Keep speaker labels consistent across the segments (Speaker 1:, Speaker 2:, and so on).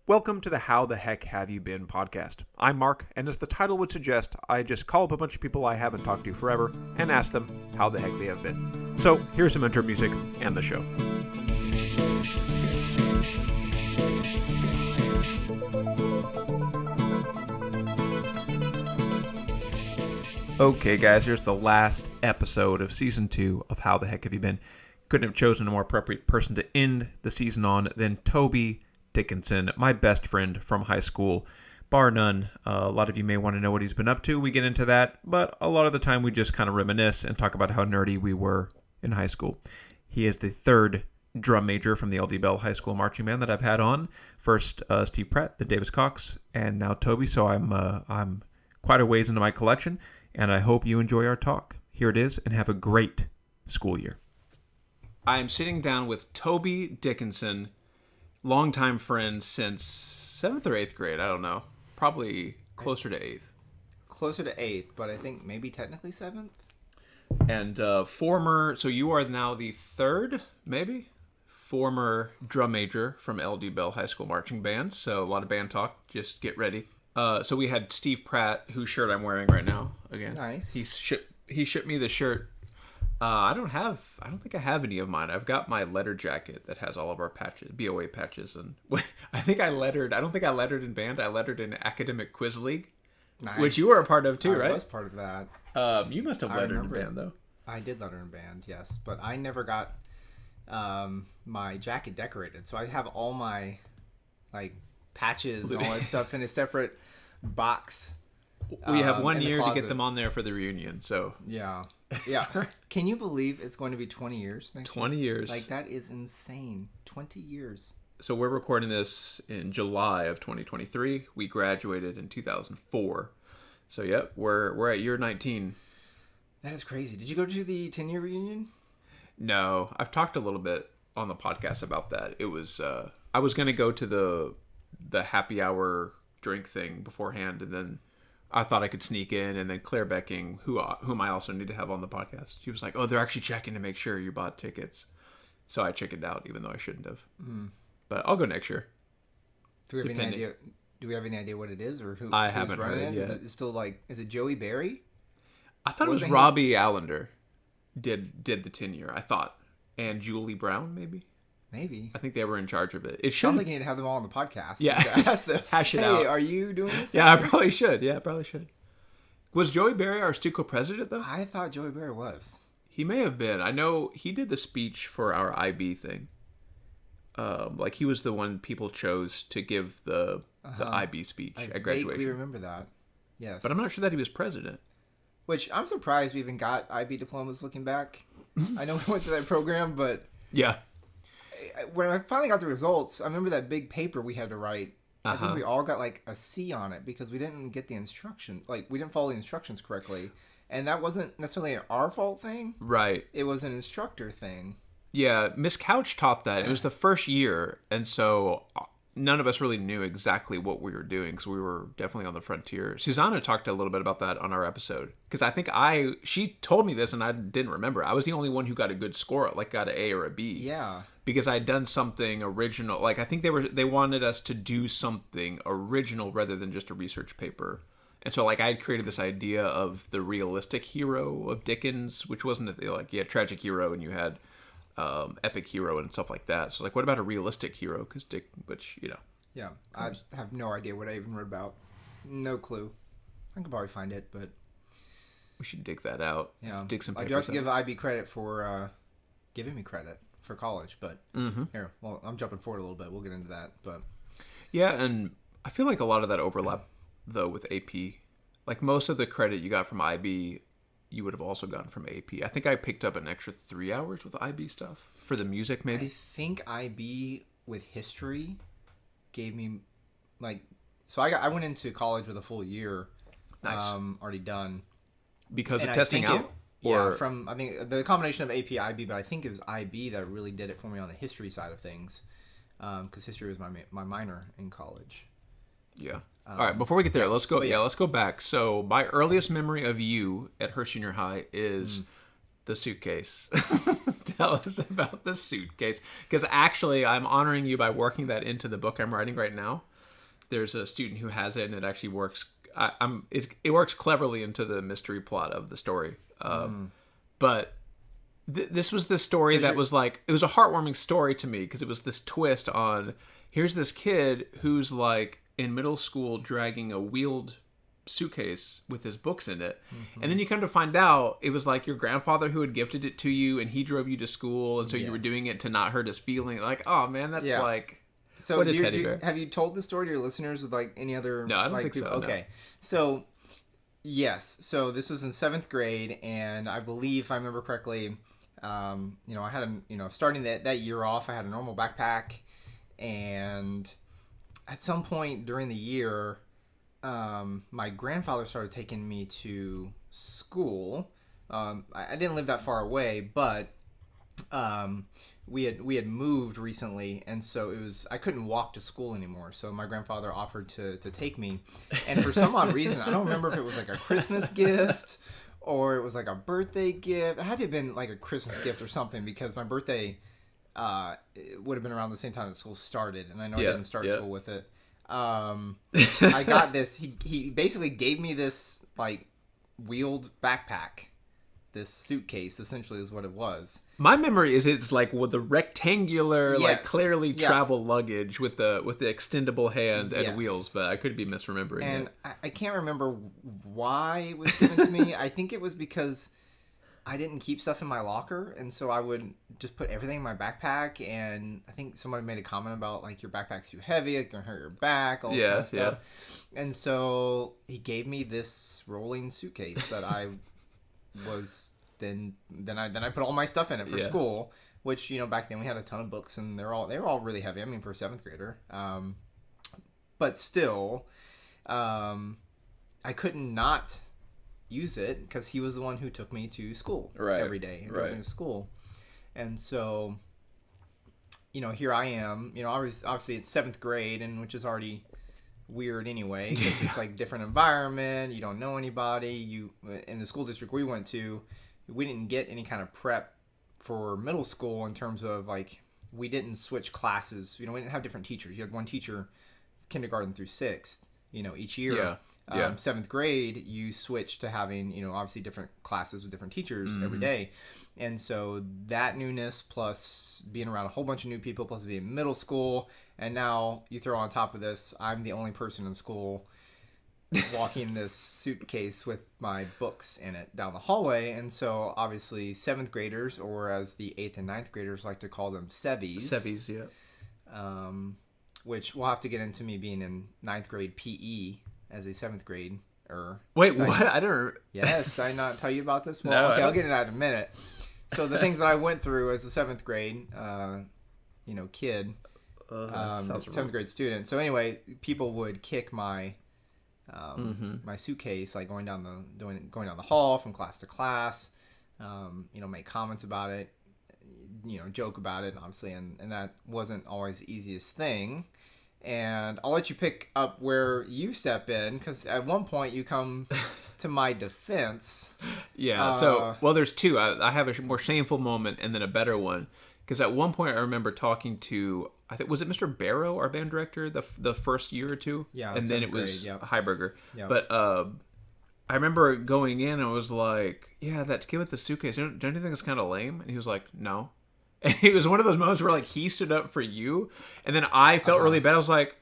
Speaker 1: Welcome to the How the Heck Have You Been podcast. I'm Mark, and as the title would suggest, I just call up a bunch of people I haven't talked to forever and ask them how the heck they have been. So here's some intro music and the show. Okay guys, here's the last episode of Season 2 of How the Heck Have You Been. Couldn't have chosen a more appropriate person to end the season on than Toby Dickinson, my best friend from high school, bar none. A lot of you may want to know what he's been up to. We get into that, but a lot of the time we just kind of reminisce and talk about how nerdy we were in high school. He is the third drum major from the LD Bell High School marching band that I've had on. First, Steve Pratt, the Davis Cox, and now Toby. So I'm quite a ways into my collection, and I hope you enjoy our talk. Here it is, and have a great school year. I am sitting down with Toby Dickinson, longtime friend since 7th or 8th grade. I don't know. Probably closer to 8th.
Speaker 2: Closer to 8th, but I think maybe technically 7th.
Speaker 1: And so you are now the third, maybe, former drum major from LD Bell High School marching band. So a lot of band talk. Just get ready. So we had Steve Pratt, whose shirt I'm wearing right now. Again,
Speaker 2: nice.
Speaker 1: He shipped me the shirt. I don't think I have any of mine. I've got my letter jacket that has all of our patches, BOA patches, and I don't think I lettered in band. I lettered in Academic Quiz League,
Speaker 2: Nice.
Speaker 1: which you were a part of too, right?
Speaker 2: I was part of that.
Speaker 1: You must have lettered in band though.
Speaker 2: I did letter in band, yes, but I never got my jacket decorated. So I have all my patches and all that stuff in a separate box.
Speaker 1: We have 1 year to
Speaker 2: closet.
Speaker 1: get them on there for the reunion. So
Speaker 2: Yeah. Can you believe it's going to be 20 years next
Speaker 1: 20 years.
Speaker 2: Like, that is insane. 20 years.
Speaker 1: So we're recording this in July of 2023. We graduated in 2004. So yep, we're at year 19.
Speaker 2: That is crazy. Did you go to the 10-year reunion?
Speaker 1: No, I've talked a little bit on the podcast about that. It was I was going to go to the happy hour drink thing beforehand, and then I thought I could sneak in, and then Claire Becking, whom I also need to have on the podcast, she was like, "Oh, they're actually checking to make sure you bought tickets." So I chickened out, even though I shouldn't have. But I'll go next year.
Speaker 2: Do we have any idea what it is, or who?
Speaker 1: I
Speaker 2: who's
Speaker 1: haven't
Speaker 2: running
Speaker 1: heard
Speaker 2: it?
Speaker 1: yet.
Speaker 2: Is it still is it Joey Berry?
Speaker 1: I thought it was Robbie Allender did the 10-year. I thought, and Julie Brown maybe.
Speaker 2: Maybe.
Speaker 1: I think they were in charge of it. It
Speaker 2: sounds like you need to have them all on the podcast.
Speaker 1: Yeah.
Speaker 2: Ask them,
Speaker 1: Hash it out.
Speaker 2: Hey, are you doing this?
Speaker 1: Yeah, I probably should. Was Joey Berry our Stuco president, though?
Speaker 2: I thought Joey Berry was.
Speaker 1: He may have been. I know he did the speech for our IB thing. He was the one people chose to give the IB speech at graduation. I
Speaker 2: vaguely remember that. Yes.
Speaker 1: But I'm not sure that he was president.
Speaker 2: Which, I'm surprised we even got IB diplomas looking back. I know we went through that program, but...
Speaker 1: Yeah.
Speaker 2: When I finally got the results, I remember that big paper we had to write. I think we all got a C on it because we didn't get the instructions. We didn't follow the instructions correctly. And that wasn't necessarily an our fault thing.
Speaker 1: Right.
Speaker 2: It was an instructor thing.
Speaker 1: Yeah, Miss Couch taught that. It was the first year, and so none of us really knew exactly what we were doing because we were definitely on the frontier. Susanna talked a little bit about that on our episode because I think she told me this and I didn't remember. I was the only one who got a good score, got an A or a B.
Speaker 2: Yeah.
Speaker 1: Because I had done something original. I think they wanted us to do something original rather than just a research paper. And so I had created this idea of the realistic hero of Dickens, which wasn't you had tragic hero and you had epic hero and stuff like that. So what about a realistic hero?
Speaker 2: Yeah, I have no idea what I even read about. No clue. I could probably find it, but
Speaker 1: we should dig that out.
Speaker 2: Yeah,
Speaker 1: dig some papers.
Speaker 2: I do have to give IB credit for giving me credit for college, but here, well, I'm jumping forward a little bit. We'll get into that, but
Speaker 1: yeah, and I feel like a lot of that overlap though with AP. Most of the credit you got from IB, you would have also gotten from AP. I think I picked up an extra 3 hours with IB stuff for the music, maybe.
Speaker 2: I think IB with history gave me so I went into college with a full year,
Speaker 1: nice,
Speaker 2: already done
Speaker 1: because of testing out.
Speaker 2: I think the combination of AP IB, but I think it was IB that really did it for me on the history side of things, because history was my minor in college.
Speaker 1: Yeah. All right. Before we get there, let's go. Let's go back. So my earliest memory of you at Hearst Junior High is the suitcase. Tell us about the suitcase, because actually I'm honoring you by working that into the book I'm writing right now. there's a student who has it, and it actually works. It works cleverly into the mystery plot of the story. But this was the story that was like, it was a heartwarming story to me because it was this twist on, here's this kid who's like in middle school dragging a wheeled suitcase with his books in it, and then you come to find out it was like your grandfather who had gifted it to you, and he drove you to school, and so you were doing it to not hurt his feeling. Like, oh man, that's like,
Speaker 2: so
Speaker 1: what a teddy bear.
Speaker 2: Have you told the story to your listeners with like any other?
Speaker 1: No, I don't think
Speaker 2: people?
Speaker 1: so.
Speaker 2: Okay,
Speaker 1: no.
Speaker 2: So yes, so this was in 7th grade, and I believe, if I remember correctly, I had starting that year off, I had a normal backpack, and at some point during the year, my grandfather started taking me to school. I didn't live that far away, but we had moved recently, and so I couldn't walk to school anymore. So my grandfather offered to take me, and for some odd reason, I don't remember if it was like a Christmas gift or it was like a birthday gift. It had to have been like a Christmas gift or something, because my birthday it would have been around the same time that school started, and I know I didn't start school with it. I got this. He basically gave me this like wheeled backpack, this suitcase essentially is what it was.
Speaker 1: My memory is it's like with the rectangular, like clearly travel luggage with the extendable hand and wheels, but I could be misremembering
Speaker 2: and
Speaker 1: it.
Speaker 2: I can't remember why it was given to me. I think it was because I didn't keep stuff in my locker, and so I would just put everything in my backpack, and I think somebody made a comment about, like, your backpack's too heavy, it's going to hurt your back, all this kind of stuff. And so he gave me this rolling suitcase that I was then I put all my stuff in it for school, which, back then we had a ton of books, and they were all really heavy. I mean, for a 7th grader. But still, I couldn't not use it because he was the one who took me to school every day and drove me to school. And so, here I am, obviously it's 7th grade, and which is already weird anyway, because it's like different environment. You don't know anybody. In the school district we went to, we didn't get any kind of prep for middle school in terms of, like, we didn't switch classes. We didn't have different teachers. You had one teacher, kindergarten through 6th, each year. 7th grade, you switch to having, obviously different classes with different teachers every day. And so that newness, plus being around a whole bunch of new people, plus being middle school, and now you throw on top of this, I'm the only person in school walking this suitcase with my books in it down the hallway. And so obviously 7th graders, or as the 8th and 9th graders like to call them, sevies.
Speaker 1: Sevies, yeah.
Speaker 2: Which we'll have to get into me being in 9th grade PE as a 7th grade.
Speaker 1: Wait, what? I don't...
Speaker 2: Yes, I not tell you about this? Well,
Speaker 1: no,
Speaker 2: okay, I'll get into that in a minute. So the things that I went through as a 7th grade, kid, 7th grade student. So anyway, people would kick my my suitcase, like going down the hall from class to class, make comments about it, joke about it, obviously, and that wasn't always the easiest thing. And I'll let you pick up where you step in, because at one point you come to my defense.
Speaker 1: Yeah, there's two. I have a more shameful moment and then a better one. Because at one point I remember talking to, I think, was it Mr. Barrow, our band director, the first year or two?
Speaker 2: Yeah.
Speaker 1: And then it was Heiberger.
Speaker 2: Yep.
Speaker 1: But I remember going in and I was like, yeah, that kid with the suitcase, don't you think it's kind of lame? And he was like, no. And it was one of those moments where, like, he stood up for you, and then I felt really bad. I was like,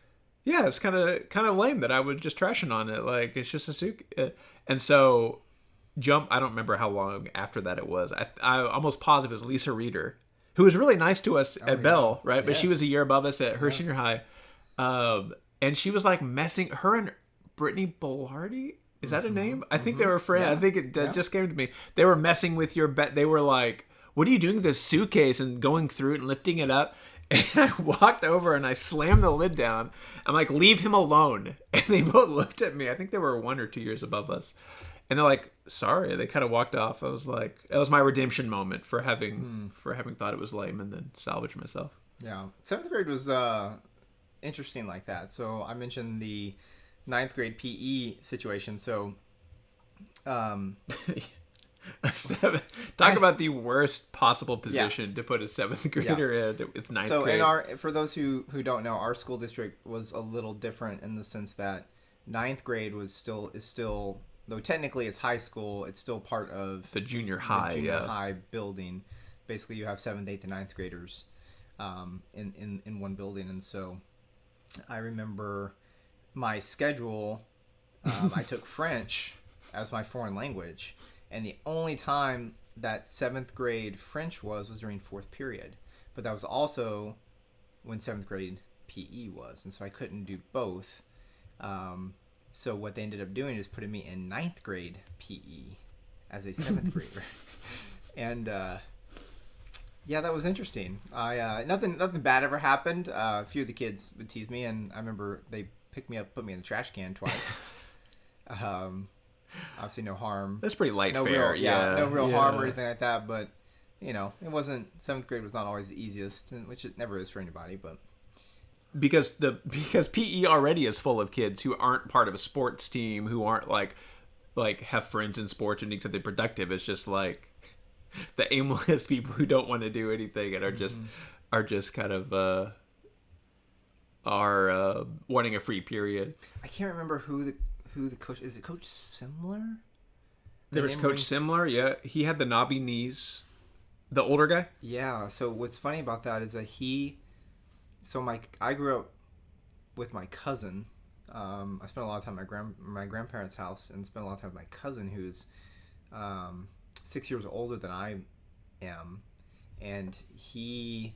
Speaker 1: yeah, it's kind of lame that I would just trashing on it. Like, it's just a suitcase. And so, I don't remember how long after that it was. I almost positive it was Lisa Reeder, who was really nice to us at Bell, right? Yes. But she was a year above us at her senior high. And she was, like, her and Brittany Bellardi, is that a name? I think they were friends. Yeah. I think it just came to me. They were messing with your bet. They were like, what are you doing with this suitcase, and going through it and lifting it up? And I walked over and I slammed the lid down. I'm like, leave him alone. And they both looked at me. I think they were 1 or 2 years above us. And they're like, sorry. They kind of walked off. I was like, that was my redemption moment for having thought it was lame and then salvaged myself.
Speaker 2: Yeah. 7th grade was interesting like that. So I mentioned
Speaker 1: Talk about the worst possible position to put a 7th grader in with 9th grade.
Speaker 2: So for those who don't know, our school district was a little different in the sense that 9th grade is still, though technically it's high school, it's still part of
Speaker 1: the junior high
Speaker 2: building. Basically, you have 7th, 8th, and 9th graders in one building. And so I remember my schedule, I took French as my foreign language. And the only time that 7th grade French was during 4th period. But that was also when 7th grade PE was. And so I couldn't do both. So what they ended up doing is putting me in 9th grade PE as a 7th grader. And yeah, that was interesting. Nothing bad ever happened. A few of the kids would tease me, and I remember they picked me up, put me in the trash can twice. Obviously no harm.
Speaker 1: That's pretty light fare.
Speaker 2: No real harm or anything like that. But it wasn't, 7th grade was not always the easiest, which it never is for anybody. But
Speaker 1: because PE already is full of kids who aren't part of a sports team, who aren't like have friends in sports and need something productive. It's just like the aimless people who don't want to do anything and are just kind of wanting a free period.
Speaker 2: I can't remember who the coach is. It Coach Simler?
Speaker 1: There was Coach Simler. Yeah, he had the knobby knees. The older guy.
Speaker 2: Yeah. So what's funny about that is that I grew up with my cousin. I spent a lot of time at my grandparents' house and spent a lot of time with my cousin who's 6 years older than I am, and he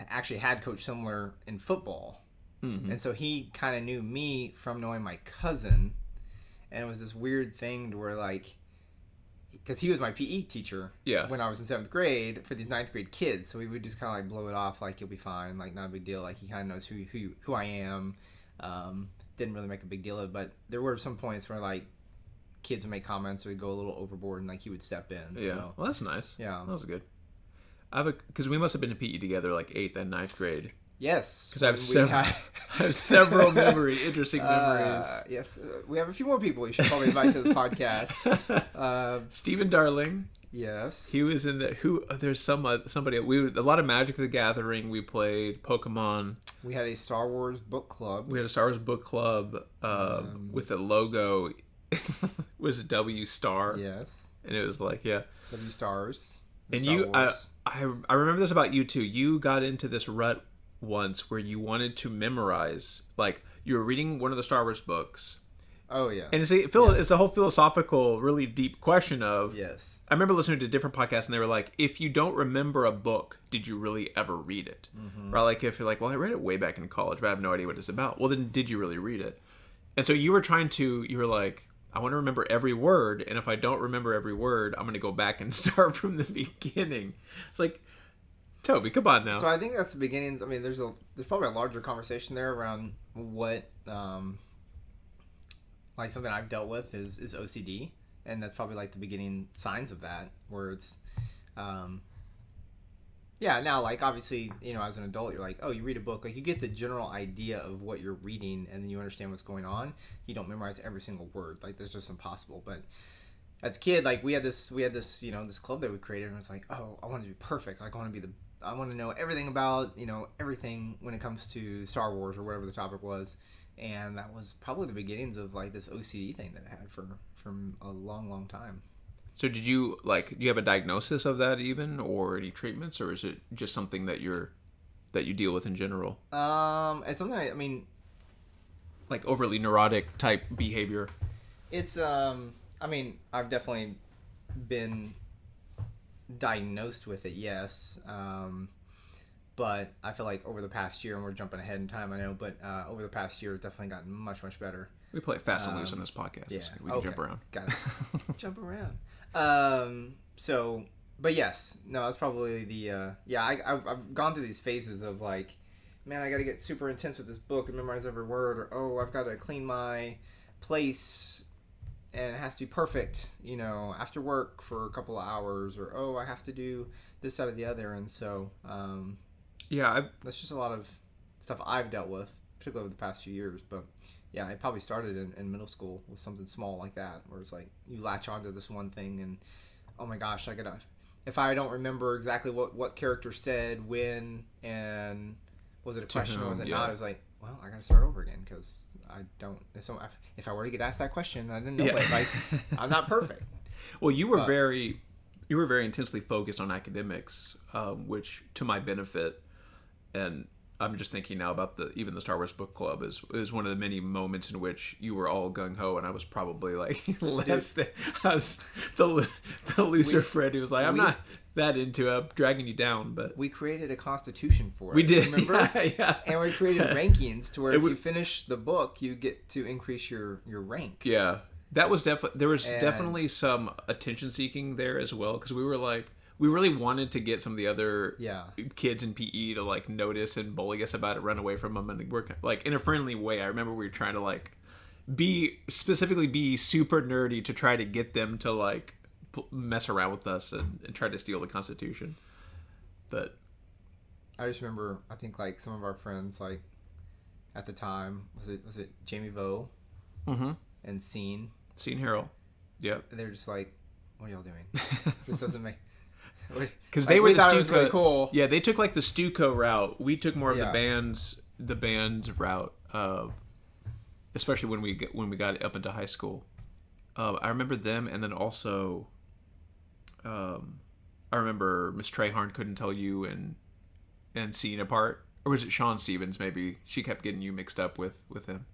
Speaker 2: actually had Coach Simler in football. Mm-hmm. And so he kind of knew me from knowing my cousin, and it was this weird thing to where because he was my PE teacher when I was in 7th grade for these 9th grade kids, so we would just kind of blow it off like, you'll be fine, like not a big deal, like he kind of knows who I am. Didn't really make a big deal of it, but there were some points where kids would make comments or go a little overboard, and he would step in.
Speaker 1: Yeah,
Speaker 2: so.
Speaker 1: Well, that's nice.
Speaker 2: Yeah,
Speaker 1: that was good. Because we must have been in PE together 8th and 9th grade.
Speaker 2: Yes,
Speaker 1: because I have several interesting memories.
Speaker 2: Yes, we have a few more people we should probably invite to the podcast.
Speaker 1: Stephen Darling.
Speaker 2: Yes,
Speaker 1: he was in the. There's somebody. A lot of Magic the Gathering. We played Pokémon.
Speaker 2: We had a Star Wars book club.
Speaker 1: With a logo. Was a W star.
Speaker 2: Yes,
Speaker 1: and it was W
Speaker 2: stars.
Speaker 1: And I remember this about you too. You got into this rut once where you wanted to memorize, you were reading one of the Star Wars books.
Speaker 2: Oh yeah.
Speaker 1: And it's a whole philosophical, really deep question of.
Speaker 2: Yes.
Speaker 1: I remember listening to different podcasts, and they were like, if you don't remember a book, did you really ever read it? Mm-hmm. Or if you're well, I read it way back in college, but I have no idea what it's about. Well, then did you really read it? And so you were I want to remember every word, and if I don't remember every word, I'm going to go back and start from the beginning. It's Toby, come on now.
Speaker 2: So I think that's the beginnings. I mean, there's probably a larger conversation there around what, something I've dealt with is OCD, and that's probably the beginning signs of that, where it's, now obviously, as an adult, you're oh, you read a book, you get the general idea of what you're reading, and then you understand what's going on. You don't memorize every single word, that's just impossible. But as a kid, we had this this club that we created, and it's oh, I want to be perfect, I want to know everything about, everything when it comes to Star Wars or whatever the topic was. And that was probably the beginnings of this OCD thing that I had for a long, long time.
Speaker 1: So did you do you have a diagnosis of that even, or any treatments, or is it just something that you deal with in general?
Speaker 2: It's something
Speaker 1: overly neurotic type behavior.
Speaker 2: It's I've definitely been diagnosed with it, yes. But I feel over the past year, and we're jumping ahead in time, I know, but over the past year, it's definitely gotten much, much better.
Speaker 1: We play fast and loose on this podcast. Yeah. We can jump around.
Speaker 2: Got it. Jump around. But yes, no, that's probably the, I've gone through these phases of man, I got to get super intense with this book and memorize every word, or, oh, I've got to clean my place and it has to be perfect, after work for a couple of hours, or, oh, I have to do this, that, or the other. And so, that's just a lot of stuff I've dealt with, particularly over the past few years. But Yeah, it probably started in middle school with something small like that, where it's like you latch onto this one thing, and oh my gosh, I gotta. If I don't remember exactly what character said when, and was it a question or was it not, it was like, well, I gotta start over again because I don't. So if I were to get asked that question, I didn't know it. Like, I'm not perfect.
Speaker 1: Well, you were very intensely focused on academics, which to my benefit, and I'm just thinking now about even the Star Wars book club is one of the many moments in which you were all gung ho, and I was probably like less than I was the looser friend who was like, I'm not that into it, dragging you down. But
Speaker 2: we created a constitution for it.
Speaker 1: We did,
Speaker 2: remember?
Speaker 1: Yeah.
Speaker 2: And we created rankings to where if you finish the book, you get to increase your rank.
Speaker 1: Yeah, that was definitely some attention seeking there as well, because we were like. We really wanted to get some of the other kids in PE to like notice and bully us about it, run away from them, and work like in a friendly way. I remember we were trying to like be super nerdy to try to get them to like mess around with us and try to steal the Constitution. But
Speaker 2: I just remember, I think like some of our friends like at the time was it Jamie Vo and Scene
Speaker 1: Harrell,
Speaker 2: they're just like, what are y'all doing? This doesn't make.
Speaker 1: Because they were the Stuco.
Speaker 2: Really cool.
Speaker 1: Yeah, they took like the Stuco route. We took more of the band's route. Especially when we got up into high school. I remember them, and then also, I remember Miss Treharn couldn't tell you and Scene apart, or was it Sean Stevens? Maybe she kept getting you mixed up with him.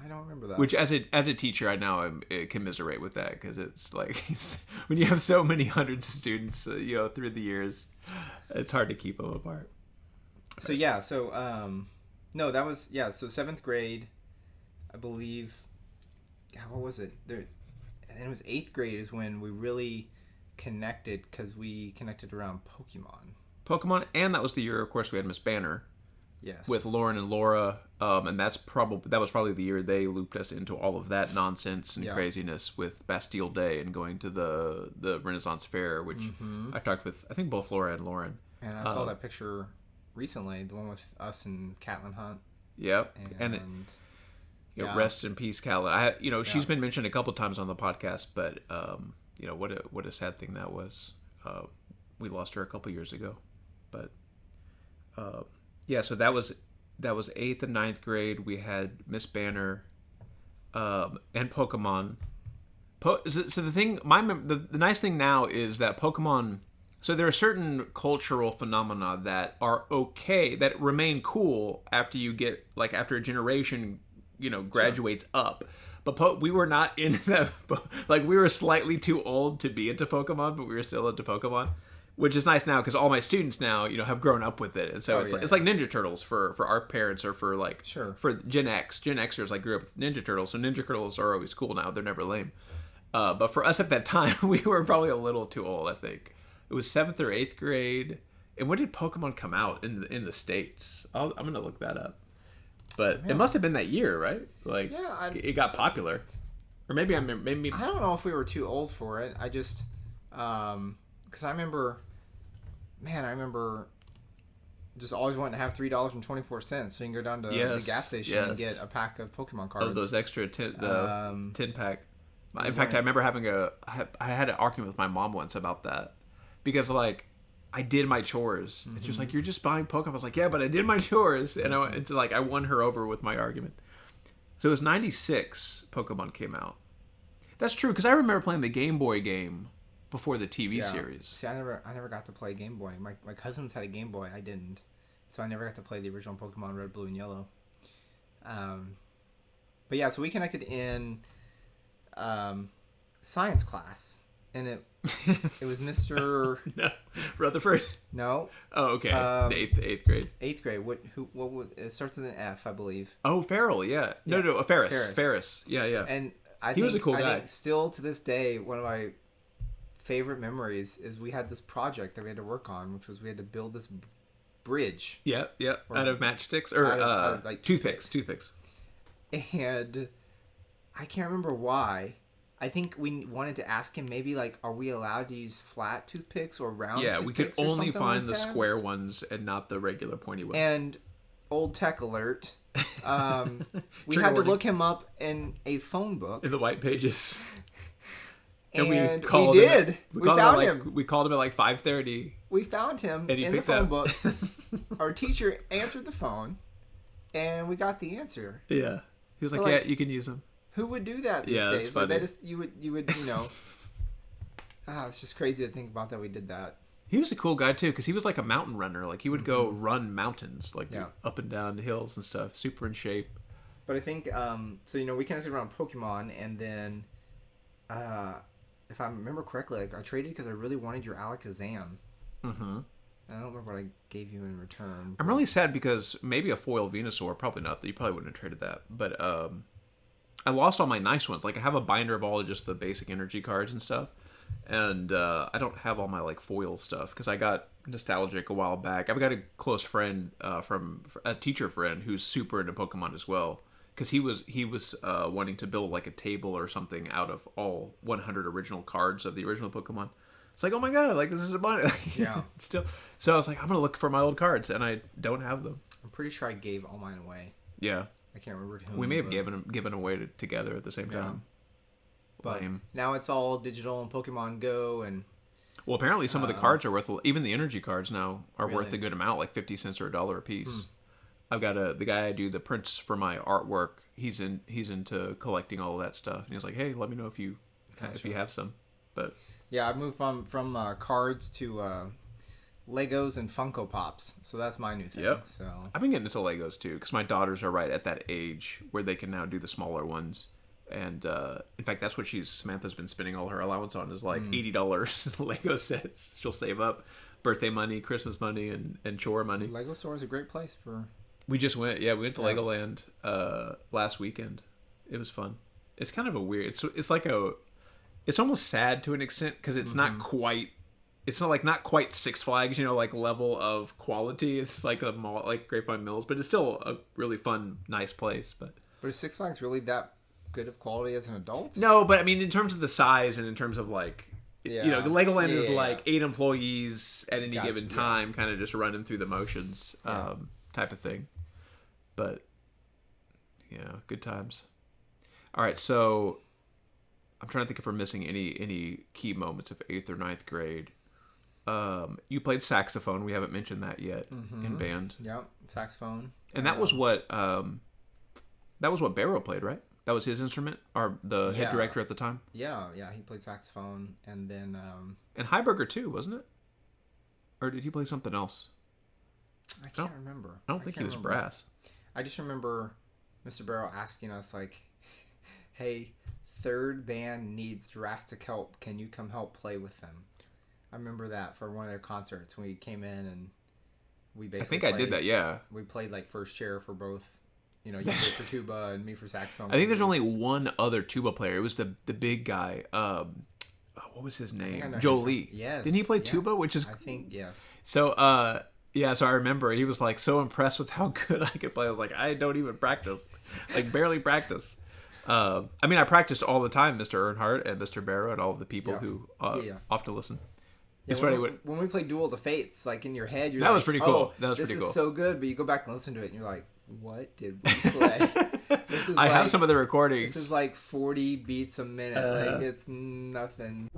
Speaker 2: I don't remember that.
Speaker 1: Which, as a teacher, I now commiserate with that, because it's like when you have so many hundreds of students, through the years, it's hard to keep them apart.
Speaker 2: So no, that was So 7th grade, I believe. God, what was it? And it was 8th grade is when we really connected, because we connected around Pokemon,
Speaker 1: and that was the year, of course, we had Miss Banner.
Speaker 2: Yes.
Speaker 1: With Lauren and Laura, and that was probably the year they looped us into all of that nonsense and craziness with Bastille Day and going to the Renaissance Fair, which I talked with, I think, both Laura and Lauren.
Speaker 2: And I saw that picture recently, the one with us and Catelyn Hunt.
Speaker 1: Yep. And rest in peace, Catelyn. She's been mentioned a couple times on the podcast, but what a sad thing that was. We lost her a couple years ago, but. Yeah, so that was 8th and 9th grade. We had Miss Banner, and Pokemon. So the thing, the nice thing now is that Pokemon. So there are certain cultural phenomena that are okay, that remain cool after you get after a generation, graduates up. But we were not in that. Like, we were slightly too old to be into Pokemon, but we were still into Pokemon. Which is nice now, because all my students now, have grown up with it, and so it's like Ninja Turtles for our parents, or for for Gen X. Gen Xers grew up with Ninja Turtles, so Ninja Turtles are always cool now. They're never lame. But for us at that time, we were probably a little too old. I think it was 7th or 8th grade. And when did Pokemon come out in the States? I'm gonna look that up. But it must have been that year, right? It got popular, or maybe I
Speaker 2: don't know if we were too old for it. I just because I remember just always wanting to have $3.24, so you can go down to the gas station and get a pack of Pokemon cards.
Speaker 1: Those extra 10 pack. In fact, I remember I had an argument with my mom once about that, because I did my chores, and she was like, "You're just buying Pokemon." I was like, "Yeah, but I did my chores," and I won her over with my argument. So it was 96 Pokemon came out. That's true, because I remember playing the Game Boy game before the TV series.
Speaker 2: See, I never got to play Game Boy. My cousins had a Game Boy. I didn't. So I never got to play the original Pokemon Red, Blue, and Yellow. But yeah, so we connected in science class. And it was Mr.
Speaker 1: No, Rutherford?
Speaker 2: No.
Speaker 1: Oh, okay. Eighth grade.
Speaker 2: 8th grade. What it starts with an F, I believe.
Speaker 1: Oh, Farrell, yeah. No, Ferris. Yeah.
Speaker 2: And
Speaker 1: he was a cool guy.
Speaker 2: I think still to this day, one of my favorite memories is we had this project that we had to work on, which was we had to build this bridge.
Speaker 1: Yeah. Out of matchsticks or out of toothpicks.
Speaker 2: And I can't remember why. I think we wanted to ask him maybe are we allowed to use flat toothpicks or round toothpicks? Yeah,
Speaker 1: we could only find the square ones and not the regular pointy ones.
Speaker 2: And old tech alert, We had to look him up in a phone book.
Speaker 1: In the white pages.
Speaker 2: And we did. We found him.
Speaker 1: We called him at like 5:30.
Speaker 2: We found him in the phone book. Our teacher answered the phone, and we got the answer.
Speaker 1: Yeah. He was like, yeah, you can use them.
Speaker 2: Who would do that these days? That's funny. Like you would, it's just crazy to think about that we did that.
Speaker 1: He was a cool guy, too, because he was like a mountain runner. Like, he would go run mountains, like up and down the hills and stuff. Super in shape.
Speaker 2: But I think, we connected around Pokemon, and then, if I remember correctly, like, I traded because I really wanted your Alakazam. Mm-hmm. I don't remember what I gave you in return.
Speaker 1: I'm really sad because maybe a foil Venusaur, probably not. You probably wouldn't have traded that. But I lost all my nice ones. Like, I have a binder of all of just the basic energy cards and stuff. And I don't have all my like foil stuff because I got nostalgic a while back. I've got a close friend from a teacher friend who's super into Pokemon as well. Because he was wanting to build like a table or something out of all 100 original cards of the original Pokemon. It's like, oh my god, like this is a bunch.
Speaker 2: Yeah.
Speaker 1: Still, so I was like, I'm gonna look for my old cards, and I don't have them.
Speaker 2: I'm pretty sure I gave all mine away.
Speaker 1: Yeah.
Speaker 2: I can't remember to whom.
Speaker 1: We may have given away together at the same time.
Speaker 2: But now it's all digital and Pokemon Go and.
Speaker 1: Well, apparently some of the cards are worth. Even the energy cards now are worth a good amount, like 50 cents or $1 a piece. I've got the guy I do the prints for my artwork. He's into collecting all of that stuff, and he's like, "Hey, let me know if you have some." But
Speaker 2: yeah, I've moved from cards to Legos and Funko Pops, so that's my new thing. Yep. So
Speaker 1: I've been getting into Legos too because my daughters are right at that age where they can now do the smaller ones. And in fact, that's what Samantha's been spending all her allowance on is like $80 Lego sets. She'll save up birthday money, Christmas money, and chore money.
Speaker 2: Lego store is a great place for.
Speaker 1: We just went. Yeah, we went to Legoland last weekend. It was fun. It's kind of a weird. It's like it's almost sad to an extent because it's not quite. It's not quite Six Flags, like level of quality. It's like a mall, like Grapevine Mills, but it's still a really fun, nice place. But
Speaker 2: is Six Flags really that good of quality as an adult?
Speaker 1: No, but I mean, in terms of the size and in terms of like, the Legoland is like 8 employees at any given time, kind of just running through the motions, type of thing. But yeah, good times. All right, so I'm trying to think if we're missing any key moments of 8th or 9th grade. You played saxophone. We haven't mentioned that yet in band.
Speaker 2: Yep, saxophone.
Speaker 1: And that was what Barrow played, right? That was his instrument, or the head director at the time.
Speaker 2: Yeah, he played saxophone, and then
Speaker 1: and Heiberger too, wasn't it? Or did he play something else?
Speaker 2: I can't remember.
Speaker 1: I don't think he was brass.
Speaker 2: I just remember Mr. Barrow asking us like, "Hey, third band needs drastic help. Can you come help play with them?" I remember that for one of their concerts when we came in and we basically.
Speaker 1: I did that. Yeah.
Speaker 2: We played like first chair for both. You played for tuba and me for saxophone.
Speaker 1: I think there's only one other tuba player. It was the big guy. What was his name? Joe Lee.
Speaker 2: Yes.
Speaker 1: Didn't he play tuba? Which is
Speaker 2: I think yes.
Speaker 1: So so I remember he was like so impressed with how good I could play. I was like, I don't even practice, like barely practice. I mean, I practiced all the time, Mr. Earnhardt and Mr. Barrow and all of the people who often listen.
Speaker 2: Yeah, when we played Duel of the Fates, like in your head, you're
Speaker 1: was pretty cool.
Speaker 2: This is so good, but you go back and listen to it, and you're like, what did we play?
Speaker 1: I have some of the recordings.
Speaker 2: This is like 40 beats a minute. Like it's nothing.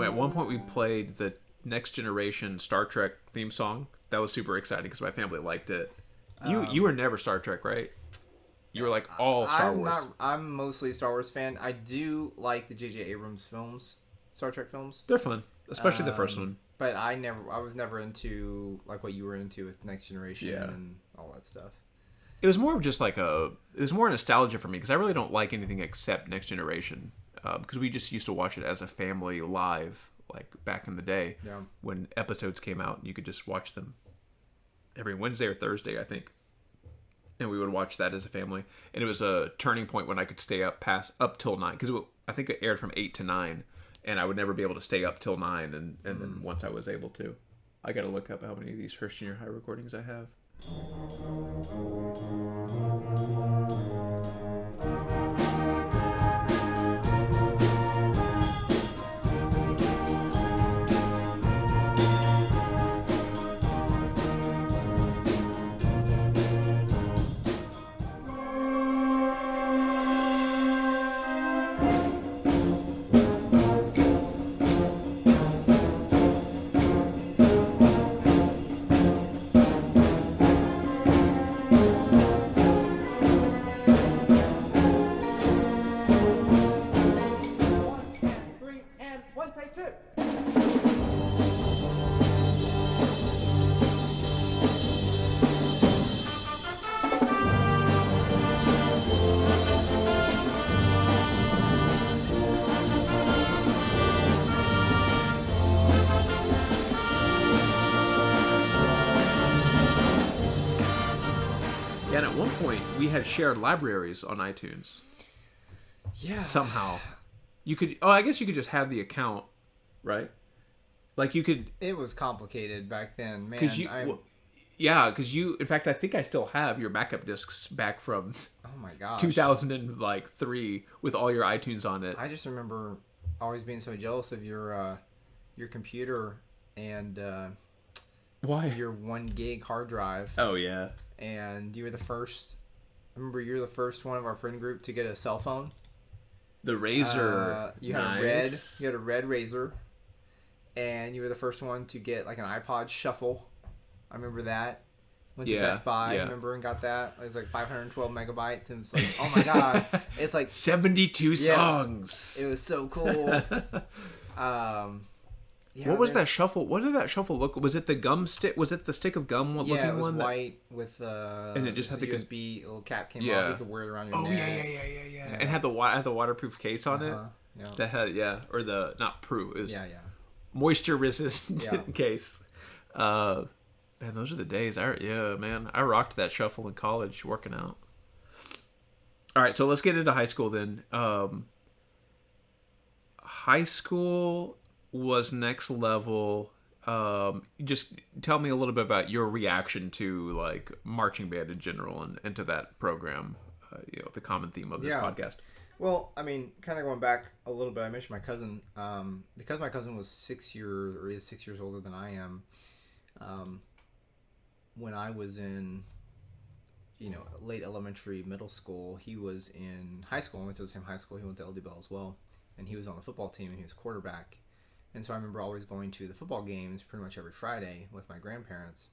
Speaker 1: At one point we played the Next Generation Star Trek theme song. That was super exciting because my family liked it. You were never Star Trek, right? You were like all Star Wars.
Speaker 2: I'm mostly a Star Wars fan. I do like the J.J. Abrams films, Star Trek films.
Speaker 1: They're fun, especially the first one.
Speaker 2: But I was never into like what you were into with Next Generation and all that stuff.
Speaker 1: It was more of just like it was more nostalgia for me because I really don't like anything except Next Generation. Because we just used to watch it as a family live, like back in the day when episodes came out and you could just watch them every Wednesday or Thursday, I think. And we would watch that as a family. And it was a turning point when I could stay up till 9. Because I think it aired from 8 to 9, and I would never be able to stay up till 9, and then once I was able to. I gotta look up how many of these Hearst Junior High recordings I have. Yeah, and at one point we had shared libraries on iTunes.
Speaker 2: Yeah.
Speaker 1: Somehow, you could. Oh, I guess you could just have the account, right? Like you could.
Speaker 2: It was complicated back then, man.
Speaker 1: Because you. In fact, I think I still have your backup discs back from.
Speaker 2: Oh my gosh.
Speaker 1: 2003 with all your iTunes on it.
Speaker 2: I just remember always being so jealous of your computer and
Speaker 1: Why?
Speaker 2: your 1 gig hard drive.
Speaker 1: Oh yeah.
Speaker 2: And you were the first. I remember you were the first one of our friend group to get a cell phone.
Speaker 1: The Razor.
Speaker 2: You had a red Razor, and you were the first one to get like an iPod Shuffle. I remember that. Went to Best Buy, remember, and got that. It was like 512 megabytes, and it's like, oh my god, it's like
Speaker 1: 72 songs.
Speaker 2: It was so cool.
Speaker 1: What was that shuffle? What did that shuffle look? Was it the gum stick? Was it the stick of gum looking one?
Speaker 2: Yeah, it was white with
Speaker 1: and it just had the
Speaker 2: USB little cap came off. You could wear it around your neck.
Speaker 1: Yeah. And had the waterproof case on it.
Speaker 2: Yeah.
Speaker 1: That had or the not proof. It was moisture resistant case. Man, those are the days. I rocked that shuffle in college working out. All right, so let's get into high school then. High school was next level. Just tell me a little bit about your reaction to like marching band in general and to that program. The common theme of this podcast.
Speaker 2: Well, I mean, kind of going back a little bit, I mentioned my cousin. Because my cousin was 6 years older than I am. When I was in, late elementary, middle school, he was in high school. I went to the same high school. He went to LD Bell as well, and he was on the football team and he was quarterback. And so I remember always going to the football games pretty much every Friday with my grandparents.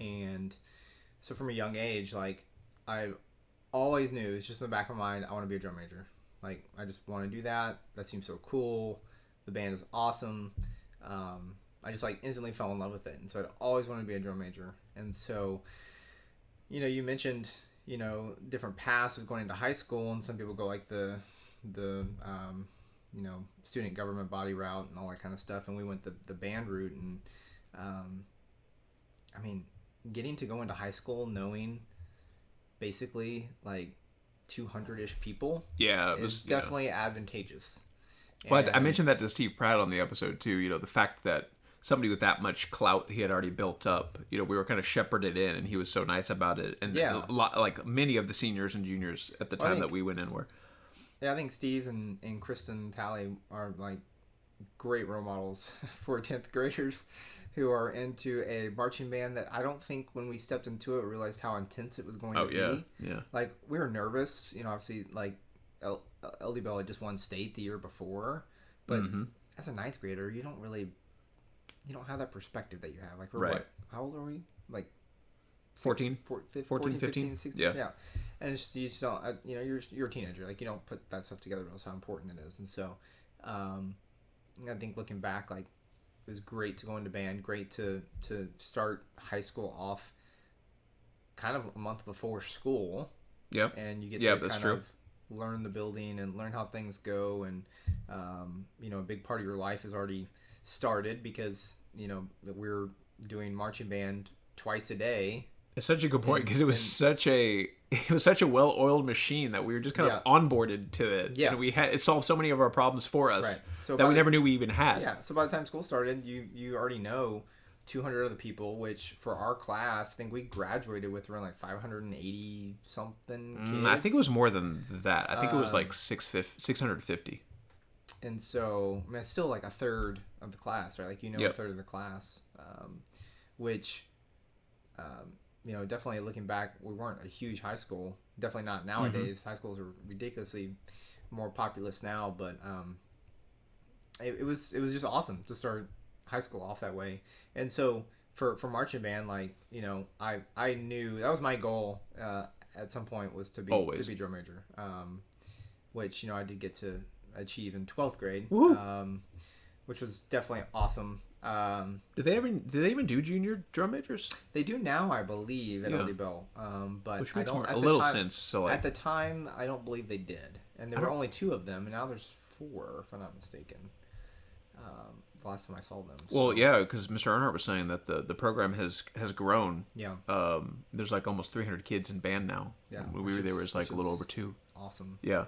Speaker 2: And so from a young age, like, I always knew, it's just in the back of my mind, I want to be a drum major. Like, I just want to do that. That seems so cool. The band is awesome. I just, like, instantly fell in love with it. And so I'd always wanted to be a drum major. And so, you mentioned, different paths of going into high school. And some people go, like, the student government body route and all that kind of stuff, and we went the band route. And I mean, getting to go into high school knowing basically like 200-ish people, it was definitely advantageous.
Speaker 1: Well, I mentioned that to Steve Pratt on the episode too. The fact that somebody with that much clout he had already built up, we were kind of shepherded in, and he was so nice about it. And like many of the seniors and juniors at the time that we went in were. Yeah,
Speaker 2: I think Steve and Kristen Talley are like great role models for 10th graders who are into a marching band that I don't think when we stepped into it realized how intense it was going to be.
Speaker 1: Yeah.
Speaker 2: Like, we were nervous, obviously, like LD Bell had just won state the year before, but as a 9th grader, you don't have that perspective that you have. Like, we're how old are we? Like
Speaker 1: 14,
Speaker 2: 15, 16. Yeah. And it's just, you just don't, you're a teenager. Like, you don't put that stuff together, realize how important it is. And so, I think looking back, like, it was great to go into band, great to start high school off kind of a month before school.
Speaker 1: Yep.
Speaker 2: And you get to kind of learn the building and learn how things go. And, a big part of your life is already started because, we're doing marching band twice a day.
Speaker 1: It's such a good point because it was such a well-oiled machine that we were just kind of onboarded to it.
Speaker 2: Yeah.
Speaker 1: And it solved so many of our problems for us
Speaker 2: right.
Speaker 1: that we never knew we even had.
Speaker 2: Yeah. So by the time school started, you already know 200 other people, which for our class, I think we graduated with around like 580 something kids.
Speaker 1: I think it was more than that. I think it was like 650.
Speaker 2: And so, I mean, it's still like a third of the class, right? Like, a third of the class, which, definitely looking back, we weren't a huge high school. Definitely not nowadays. High schools are ridiculously more populous now, but it was just awesome to start high school off that way. And so for marching band, like, I knew that was my goal at some point was to be drum major, which I did get to achieve in 12th grade, which was definitely awesome.
Speaker 1: Did they even do junior drum majors?
Speaker 2: They do now, I believe, at Early Bell. But
Speaker 1: which makes
Speaker 2: a
Speaker 1: little sense. So like,
Speaker 2: at the time, I don't believe they did, and there were only 2 of them, and now there's 4, if I'm not mistaken. The last time I saw them. So.
Speaker 1: Well, yeah, because Mr. Earnhardt was saying that the program has grown.
Speaker 2: Yeah.
Speaker 1: There's like almost 300 kids in band now.
Speaker 2: Yeah.
Speaker 1: When we were there was like a little over 2.
Speaker 2: Awesome.
Speaker 1: Yeah.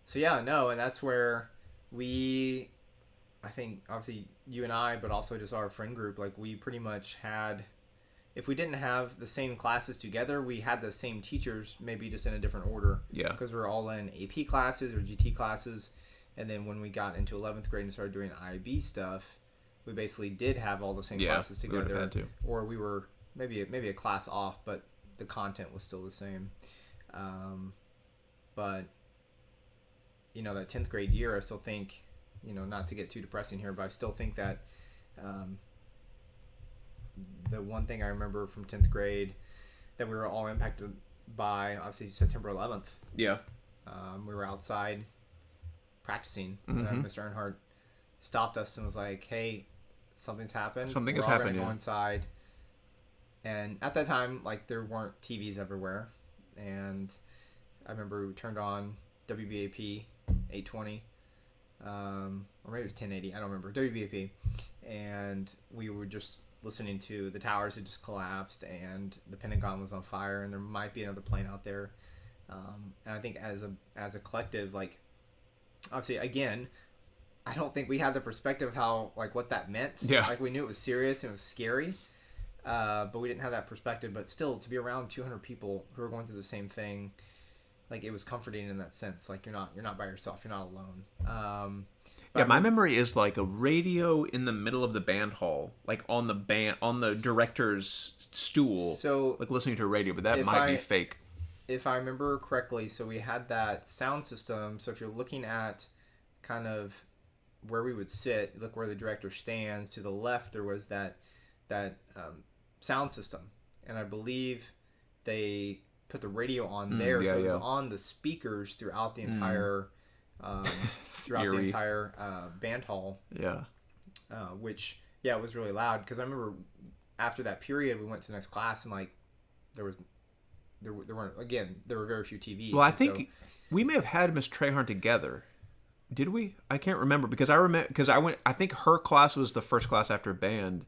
Speaker 2: So yeah, no, and that's where I think obviously you and I, but also just our friend group, like we pretty much had, if we didn't have the same classes together, we had the same teachers, maybe just in a different order.
Speaker 1: Yeah.
Speaker 2: Because we're all in AP classes or GT classes. And then when we got into 11th grade and started doing IB stuff, we basically did have all the same classes together.
Speaker 1: We would have had to.
Speaker 2: Or we were maybe a class off, but the content was still the same. But, that 10th grade year, I still think, not to get too depressing here, but I still think that the one thing I remember from 10th grade that we were all impacted by, obviously September 11th.
Speaker 1: Yeah.
Speaker 2: We were outside practicing. Mr. Earnhardt stopped us and was like, hey, something's happened.
Speaker 1: Something has happened.
Speaker 2: We're all going to go inside. And at that time, like, there weren't TVs everywhere. And I remember we turned on WBAP 820. Or maybe it was 1080. I don't remember. WBAP. And we were just listening to the towers had just collapsed and the Pentagon was on fire and there might be another plane out there. And I think as a collective, like, obviously, again, I don't think we had the perspective of how, like, what that meant.
Speaker 1: Yeah.
Speaker 2: Like, we knew it was serious and it was scary, but we didn't have that perspective. But still, to be around 200 people who are going through the same thing, like, it was comforting in that sense. Like, you're not by yourself. You're not alone.
Speaker 1: Yeah, my memory is like a radio in the middle of the band hall, like on the director's stool,
Speaker 2: so
Speaker 1: like listening to a radio, but that might be fake.
Speaker 2: If I remember correctly, so we had that sound system. So if you're looking at kind of where we would sit, look where the director stands. To the left, there was that sound system, and I believe they put the radio on there, so it was on the speakers throughout the entire band hall.
Speaker 1: Yeah.
Speaker 2: Which it was really loud because I remember after that period we went to the next class and like there were very few TVs.
Speaker 1: Well, I think we may have had Miss Trahern together. Did we? I can't remember because I think her class was the first class after band.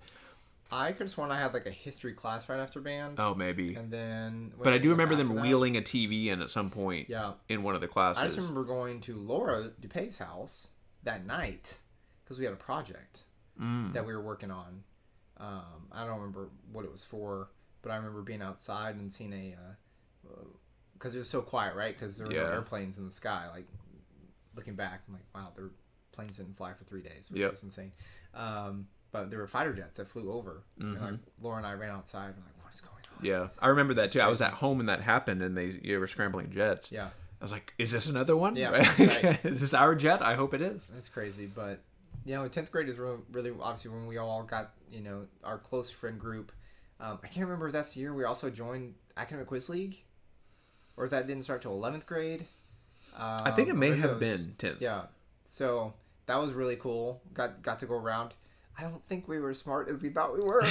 Speaker 2: I could have sworn I had like a history class right after band.
Speaker 1: Oh, maybe.
Speaker 2: And then...
Speaker 1: But I do remember them wheeling a TV in at some point in one of the classes.
Speaker 2: I just remember going to Laura DuPay's house that night because we had a project that we were working on. I don't remember what it was for, but I remember being outside and seeing because it was so quiet, right? Because there were no airplanes in the sky. Like, looking back, I'm like, wow, their planes didn't fly for 3 days, which was insane. But there were fighter jets that flew over. And like, Laura and I ran outside. And like, what is going on?
Speaker 1: Yeah, I remember that too. Crazy. I was at home and that happened, and they were scrambling jets.
Speaker 2: Yeah,
Speaker 1: I was like, is this another one?
Speaker 2: Yeah, right.
Speaker 1: Is this our jet? I hope it is.
Speaker 2: That's crazy, but 10th grade is really obviously when we all got our close friend group. I can't remember if that's the year we also joined Academic Quiz League, or if that didn't start till 11th grade.
Speaker 1: I think it may have been 10th.
Speaker 2: Yeah, so that was really cool. Got to go around. I don't think we were as smart as we thought we were,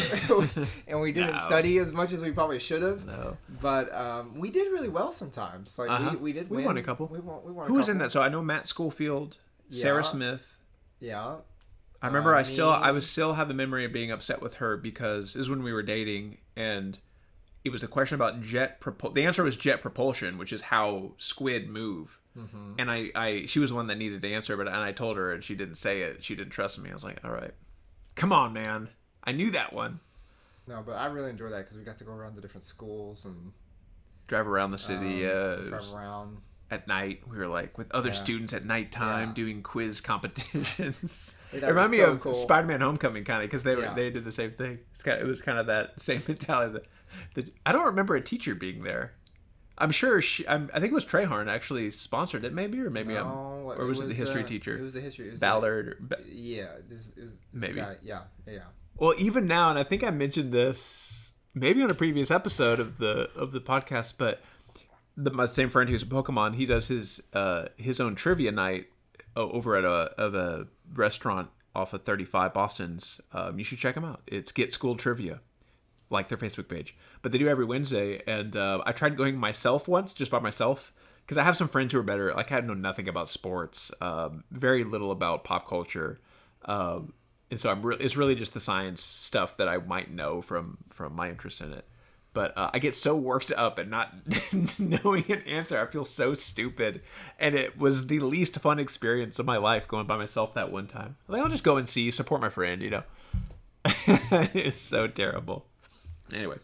Speaker 2: and we didn't study as much as we probably should have.
Speaker 1: No,
Speaker 2: but we did really well sometimes. Like we did.
Speaker 1: We won a couple.
Speaker 2: We won.
Speaker 1: Who was in that? So I know Matt Schofield, Sarah Smith.
Speaker 2: Yeah.
Speaker 1: I remember I still have a memory of being upset with her because this is when we were dating, and it was the question about the answer was jet propulsion, which is how squid move. And she was the one that needed to answer, and I told her, and she didn't say it. She didn't trust me. I was like, all right, come on, man. I knew that one.
Speaker 2: No, but I really enjoyed that because we got to go around the different schools and
Speaker 1: drive around the city.
Speaker 2: Drive around
Speaker 1: at night. We were like with other students at nighttime doing quiz competitions.
Speaker 2: It
Speaker 1: reminded me of
Speaker 2: cool.
Speaker 1: Spider-Man: Homecoming, kind of, because they did the same thing. It was kind of that same mentality. I don't remember a teacher being there. I'm sure I think it was Treharn actually sponsored it, maybe, or maybe or was it the history teacher?
Speaker 2: It was the history.
Speaker 1: Ballard.
Speaker 2: This
Speaker 1: maybe.
Speaker 2: Guy, yeah.
Speaker 1: Well, even now, and I think I mentioned this maybe on a previous episode of the podcast, but my same friend who's a Pokémon, he does his own trivia night over at a restaurant off of 35 Boston's. You should check him out. It's Get School Trivia. Like their Facebook page, but they do every Wednesday. And I tried going myself once, just by myself, because I have some friends who are better. Like, I know nothing about sports, very little about pop culture, and so it's really just the science stuff that I might know from my interest in it. But I get so worked up and not knowing an answer. I feel so stupid, and it was the least fun experience of my life going by myself that one time. Like, I'll just go and support my friend, you know. It's so terrible. Anyway,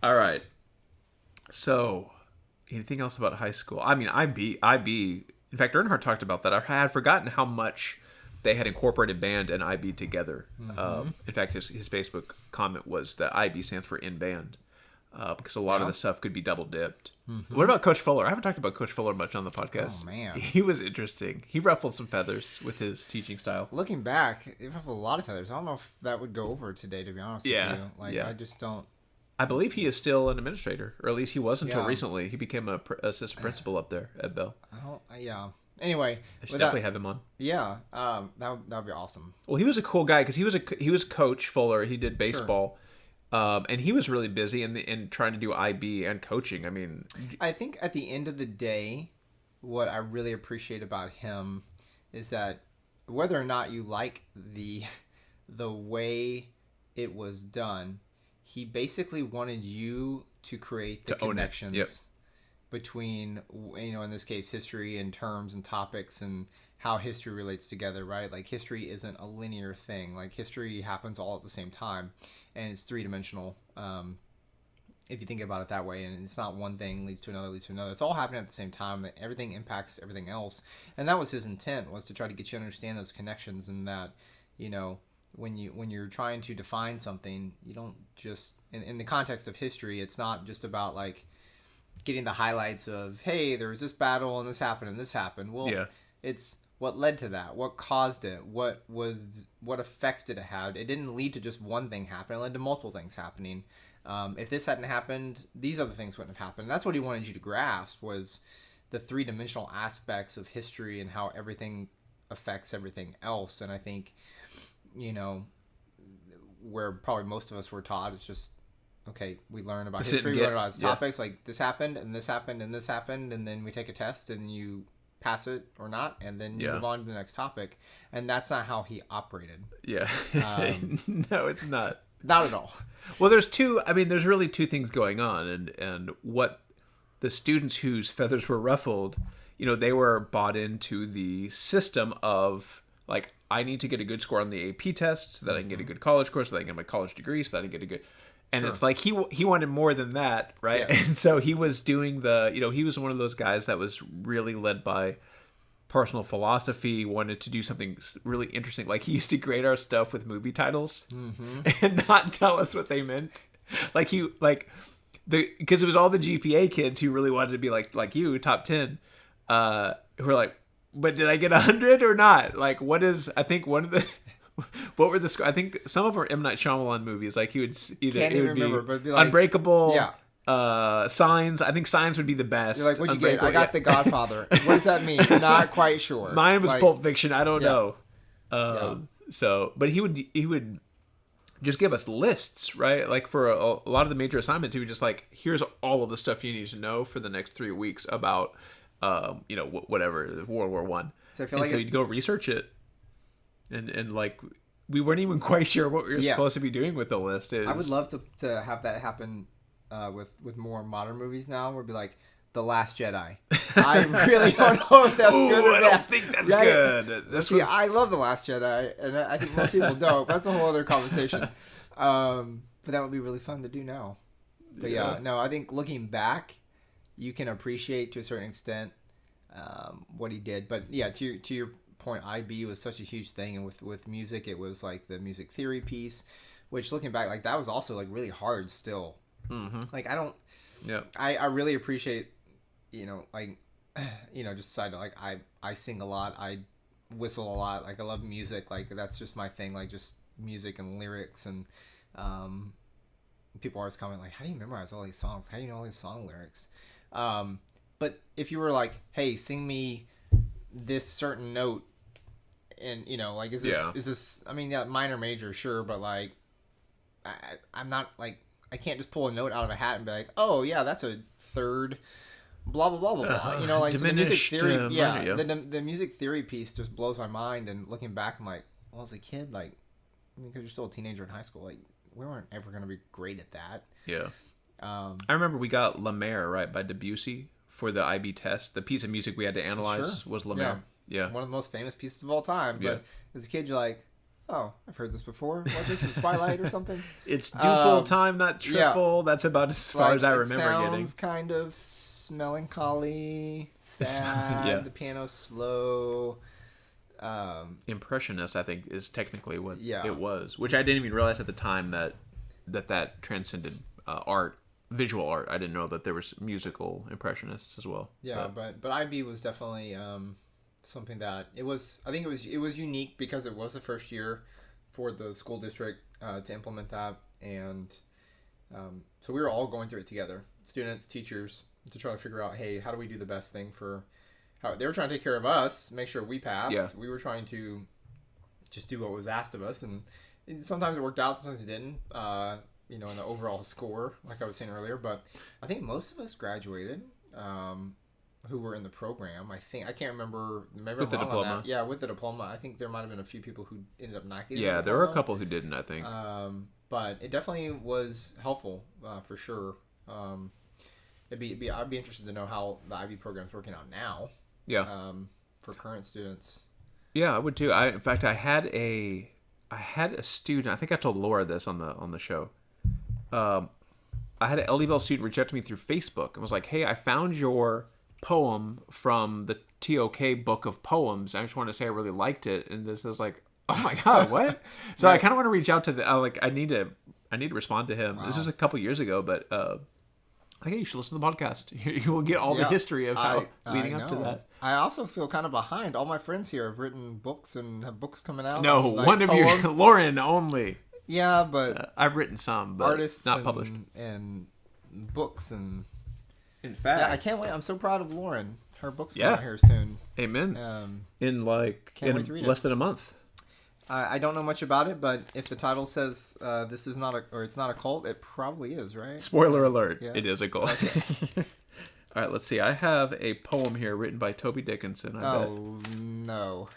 Speaker 1: all right. So, anything else about high school? I mean, IB. In fact, Earnhardt talked about that. I had forgotten how much they had incorporated band and IB together. In fact, his Facebook comment was that IB stands for in band, because a lot of the stuff could be double dipped. What about Coach Fuller? I haven't talked about Coach Fuller much on the podcast.
Speaker 2: Oh man,
Speaker 1: he was interesting. He ruffled some feathers with his teaching style.
Speaker 2: Looking back, he ruffled a lot of feathers. I don't know if that would go over today, to be honest with you. I just don't.
Speaker 1: I believe he is still an administrator, or at least he was until recently. He became an assistant principal up there at Bell.
Speaker 2: Anyway,
Speaker 1: I should definitely have him on.
Speaker 2: Yeah, that would be awesome.
Speaker 1: Well, he was a cool guy because he was Coach Fuller. He did baseball. Sure. And he was really busy in trying to do IB and coaching. I mean,
Speaker 2: I think at the end of the day, what I really appreciate about him is that whether or not you like the way it was done, he basically wanted you to create the connections between, in this case, history and terms and topics and how history relates together, right? Like, history isn't a linear thing. Like, history happens all at the same time, and it's three-dimensional, if you think about it that way. And it's not one thing leads to another, leads to another. It's all happening at the same time. That everything impacts everything else. And that was his intent, was to try to get you to understand those connections, and that, when you're trying to define something, you don't just, in the context of history, it's not just about, like, getting the highlights of, hey, there was this battle and this happened. Well, it's what led to that, what caused it, what effects did it have. It didn't lead to just one thing happening. It led to multiple things happening. If this hadn't happened, these other things wouldn't have happened. And that's what he wanted you to grasp, was the three-dimensional aspects of history and how everything affects everything else. And I think, where probably most of us were taught, it's just, okay, we learn about history, we learn about its topics, like this happened, and this happened, and this happened, and then we take a test, and you pass it or not, and then you move on to the next topic. And that's not how he operated. Yeah.
Speaker 1: No, it's not.
Speaker 2: Not at all.
Speaker 1: Well, there's really two things going on, and what the students whose feathers were ruffled, they were bought into the system of, like, I need to get a good score on the AP test so that I can get a good college course, so that I can get my college degree, so that I can get a good... And it's like he wanted more than that, right? Yeah. And so he was doing he was one of those guys that was really led by personal philosophy, wanted to do something really interesting. Like, he used to grade our stuff with movie titles and not tell us what they meant. Because it was all the GPA kids who really wanted to be like you, top 10, who were like, but did I get 100 or not? Like, what were the I think some of them are M. Night Shyamalan movies. Like, he would either
Speaker 2: Can't
Speaker 1: it
Speaker 2: even
Speaker 1: would
Speaker 2: remember,
Speaker 1: be
Speaker 2: but like,
Speaker 1: Unbreakable, Signs. I think Signs would be the best.
Speaker 2: You're like, what'd you get? I got The Godfather. What does that mean? Not quite sure.
Speaker 1: Mine was Pulp Fiction. I don't know. So, but he would just give us lists, right? Like, for a lot of the major assignments, he would just like, here's all of the stuff you need to know for the next 3 weeks about, whatever, World War I. So you'd go research it. And like, we weren't even quite sure what we were supposed to be doing with the list.
Speaker 2: I would love to have that happen with more modern movies now. We'll be like The Last Jedi. I really don't know if that's good or
Speaker 1: I
Speaker 2: bad.
Speaker 1: don't think that's good.
Speaker 2: I love The Last Jedi, and I think most people don't. That's a whole other conversation. But that would be really fun to do now. But no, I think looking back, you can appreciate to a certain extent what he did. But yeah, to your point, IB was such a huge thing, and with music, it was like the music theory piece, which looking back, like that was also like really hard still.
Speaker 1: Mm-hmm.
Speaker 2: Like I don't.
Speaker 1: Yeah.
Speaker 2: I really appreciate, just side note, like I sing a lot, I whistle a lot, like I love music, like that's just my thing, like just music and lyrics, and people always comment like, how do you memorize all these songs? How do you know all these song lyrics? But if you were like, hey, sing me this certain note, and like is this I mean, yeah, minor, major, sure, but like I'm not like, I can't just pull a note out of a hat and be like, oh yeah, that's a third blah blah blah blah blah. Like so the music theory, the music theory piece just blows my mind. And looking back, I'm like, well, as a kid, like, because you're still a teenager in high school, like we weren't ever gonna be great at that.
Speaker 1: Yeah. I remember we got La Mer, right, by Debussy for the IB test. The piece of music we had to analyze was La Mer. Yeah.
Speaker 2: One of the most famous pieces of all time. But as a kid, you're like, oh, I've heard this before. What, this in Twilight or something? It's duple time, not triple. That's about as far as I remember getting. It sounds kind of melancholy, sad. The piano's slow.
Speaker 1: Impressionist, I think, is technically what it was, which I didn't even realize at the time that transcended art, visual art. I didn't know that there was musical impressionists as well.
Speaker 2: Yeah, but IB was definitely something that it was. I think it was unique because it was the first year for the school district to implement that, and so we were all going through it together, students, teachers, to try to figure out, hey, how do we do the best thing for how they were trying to take care of us, make sure we passed. Yeah. We were trying to just do what was asked of us, and sometimes it worked out, sometimes it didn't. In the overall score, like I was saying earlier, but I think most of us graduated. Who were in the program, I think. I can't remember. Maybe with the diploma. Yeah, with the diploma. I think there might have been a few people who ended up not getting the diploma.
Speaker 1: There were a couple who didn't, I think.
Speaker 2: But it definitely was helpful, for sure. I'd be interested to know how the IB program's working out now.
Speaker 1: Yeah.
Speaker 2: For current students.
Speaker 1: Yeah, I would too. In fact, I had a student. I think I told Laura this on the show. I had an LD Bell student reach out to me through Facebook and was like, "Hey, I found your poem from the TOK book of poems. I just want to say I really liked it." And this was like, oh my god, what? So I kind of want to reach out to I need to respond to him. Wow. This was a couple years ago, but I think you should listen to the podcast. You will get all the history of how leading up to that.
Speaker 2: I also feel kind of behind. All my friends here have written books and have books coming out.
Speaker 1: No, one of you, Lauren only.
Speaker 2: Yeah, but
Speaker 1: I've written some, but artists not published.
Speaker 2: And books and.
Speaker 1: In fact,
Speaker 2: I can't wait. I'm so proud of Lauren. Her book's coming here soon.
Speaker 1: Amen. In less than a month.
Speaker 2: I don't know much about it, but if the title says this is not it's not a cult, it probably is, right?
Speaker 1: Spoiler alert! Yeah. It is a cult. Okay. All right, let's see. I have a poem here written by Toby Dickinson.
Speaker 2: No.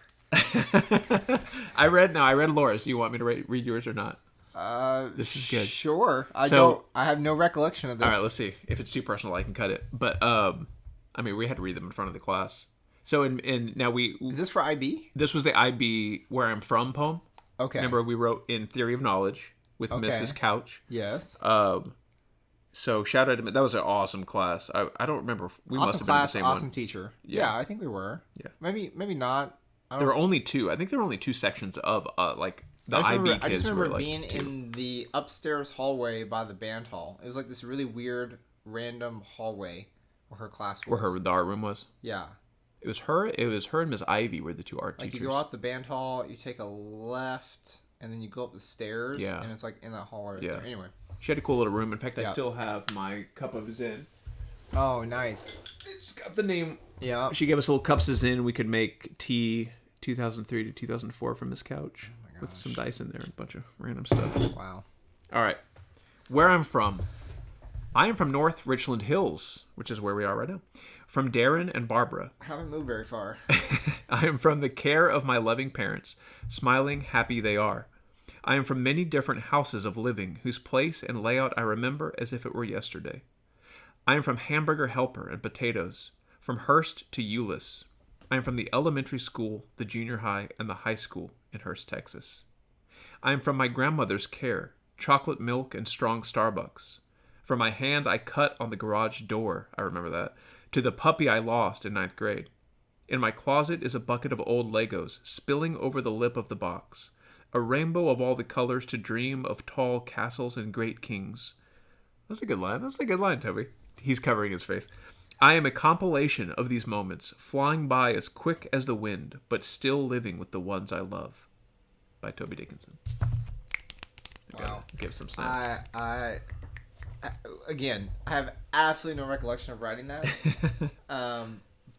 Speaker 1: I read Laura's. Do you want me to read yours or not? This is good.
Speaker 2: Sure. I have no recollection of this.
Speaker 1: All right, let's see. If it's too personal, I can cut it. But we had to read them in front of the class. So now is this for IB? This was the IB Where I'm From poem.
Speaker 2: Okay.
Speaker 1: Remember we wrote in Theory of Knowledge with Mrs. Couch.
Speaker 2: Yes.
Speaker 1: So shout out to that was an awesome class. I don't remember. We must have been the same one.
Speaker 2: Awesome teacher. Yeah, I think we were.
Speaker 1: Yeah.
Speaker 2: Maybe not.
Speaker 1: There were only two. I think there were only two sections of the IB kids.
Speaker 2: I just remember being in the upstairs hallway by the band hall. It was like this really weird, random hallway where her class was.
Speaker 1: Where the art room was?
Speaker 2: Yeah.
Speaker 1: It was her and Miss Ivy were the two art teachers.
Speaker 2: You go out the band hall, you take a left, and then you go up the stairs, and it's like in that hall right there. Anyway.
Speaker 1: She had a cool little room. In fact, I still have my cup of Zen.
Speaker 2: Oh, nice.
Speaker 1: It's got the name.
Speaker 2: Yeah.
Speaker 1: She gave us little cups of Zen. We could make tea 2003 to 2004 from Miss Couch with some dice in there and a bunch of random stuff.
Speaker 2: Wow.
Speaker 1: All right. Where I'm from. I am from North Richland Hills, which is where we are right now. From Darren and Barbara.
Speaker 2: I haven't moved very far.
Speaker 1: I am from the care of my loving parents. Smiling, happy they are. I am from many different houses of living, whose place and layout I remember as if it were yesterday. I am from Hamburger Helper and Potatoes, from Hearst to Euless. I am from the elementary school, the junior high, and the high school in Hearst, Texas. I am from my grandmother's care, chocolate milk and strong Starbucks. From my hand I cut on the garage door, I remember that, to the puppy I lost in 9th grade. In my closet is a bucket of old Legos spilling over the lip of the box. A rainbow of all the colors to dream of tall castles and great kings. That's a good line. That's a good line, Toby. He's covering his face. I am a compilation of these moments, flying by as quick as the wind, but still living with the ones I love. By Toby Dickinson.
Speaker 2: Wow.
Speaker 1: Give some snaps.
Speaker 2: Again, I have absolutely no recollection of writing that.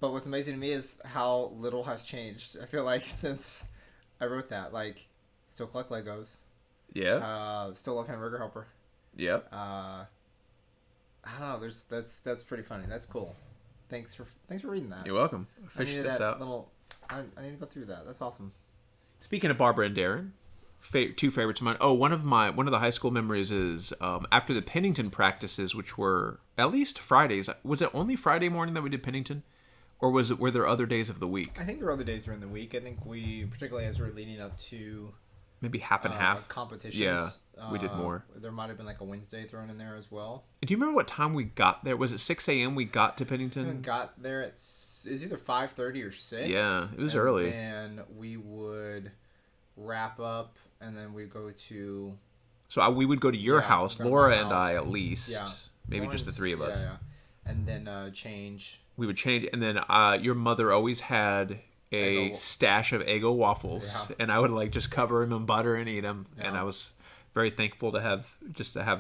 Speaker 2: But what's amazing to me is how little has changed. I feel like since I wrote that, like, still collect Legos.
Speaker 1: Yeah.
Speaker 2: Still love Hamburger Helper.
Speaker 1: Yep.
Speaker 2: I don't know. That's pretty funny. That's cool. Thanks for reading that.
Speaker 1: You're welcome. Fish this out.
Speaker 2: I need to go through that. That's awesome.
Speaker 1: Speaking of Barbara and Darren, two favorites of mine. Oh, one of the high school memories is after the Pennington practices, which were at least Fridays. Was it only Friday morning that we did Pennington, or were there other days of the week?
Speaker 2: I think there were other days during the week. I think we, particularly as we were leading up to
Speaker 1: maybe half and half
Speaker 2: competitions.
Speaker 1: Yeah, we did more.
Speaker 2: There might have been like a Wednesday thrown in there as well.
Speaker 1: Do you remember what time we got there? Was it 6 a.m. we got to Pennington?
Speaker 2: We got there it was either 5:30 or 6.
Speaker 1: Yeah, it was early.
Speaker 2: And we would wrap up, and then we'd go to...
Speaker 1: So we would go to your house, Laura and I at least.
Speaker 2: Yeah.
Speaker 1: Maybe just the three of us.
Speaker 2: Yeah. And then change.
Speaker 1: We would change, and then your mother always had a stash of Eggo waffles, and I would just cover them in butter and eat them, and I was very thankful to have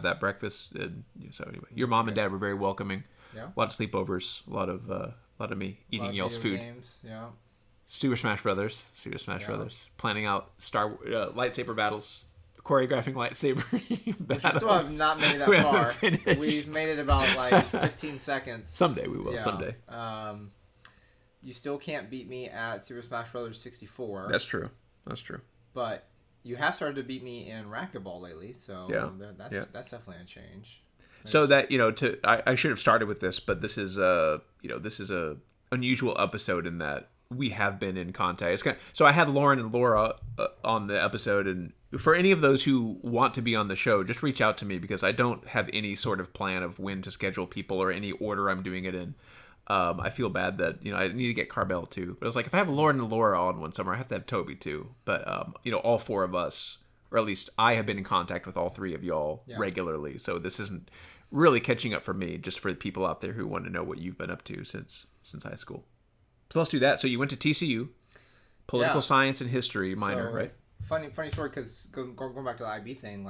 Speaker 1: that breakfast. And so anyway, your mom and dad were very welcoming.
Speaker 2: Yeah.
Speaker 1: A lot of sleepovers, a lot of me eating y'all's food.
Speaker 2: Games. Yeah.
Speaker 1: Super Smash Brothers, planning out lightsaber battles, choreographing lightsaber battles.
Speaker 2: We still have not made it that far. We've made it about 15 seconds.
Speaker 1: Someday we will. Yeah. Someday.
Speaker 2: You still can't beat me at Super Smash Brothers 64.
Speaker 1: That's true.
Speaker 2: But you have started to beat me in racquetball lately, so that's definitely a change.
Speaker 1: So that I should have started with this, but this is a unusual episode in that we have been in contact. So I had Lauren and Laura on the episode, and for any of those who want to be on the show, just reach out to me because I don't have any sort of plan of when to schedule people or any order I'm doing it in. I feel bad that I need to get Carbell too, but I was like, if I have Lauren and Laura on one summer, I have to have Toby too. But all four of us, or at least I have been in contact with all three of y'all regularly, so this isn't really catching up for me. Just for the people out there who want to know what you've been up to since high school. So let's do that. So you went to TCU, political science and history minor, right?
Speaker 2: Funny story, because going back to the IB thing,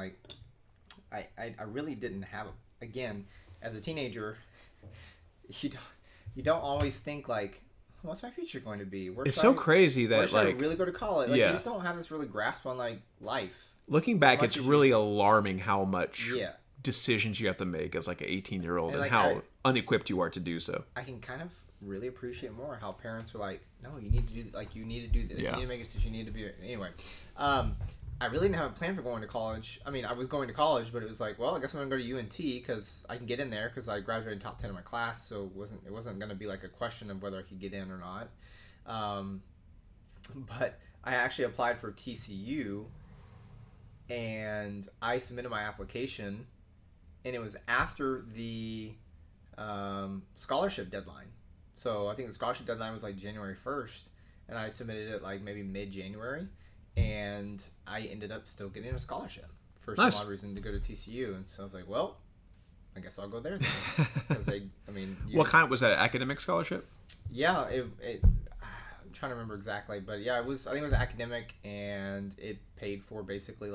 Speaker 2: I really didn't have again as a teenager. You don't always think what's my future going to be?
Speaker 1: It's so crazy that
Speaker 2: should I really go to college? You just don't have this really grasp on life.
Speaker 1: Looking back, it's really alarming how much decisions you have to make as an 18-year-old and how unequipped you are to do so.
Speaker 2: I can kind of really appreciate more how parents are no, you need to do you need to do this. You need to make a decision. You need to be anyway. I really didn't have a plan for going to college. I mean, I was going to college, but it was well, I guess I'm gonna go to UNT because I can get in there because I graduated top 10 in my class, so it wasn't gonna be a question of whether I could get in or not. But I actually applied for TCU, and I submitted my application, and it was after the scholarship deadline. So I think the scholarship deadline was January 1st, and I submitted it maybe mid-January, and I ended up still getting a scholarship for some odd reason to go to TCU. And so I was well, I guess I'll go there then. Because
Speaker 1: what kind was that, academic scholarship?
Speaker 2: Yeah, I'm trying to remember exactly, but yeah, I think it was academic, and it paid for basically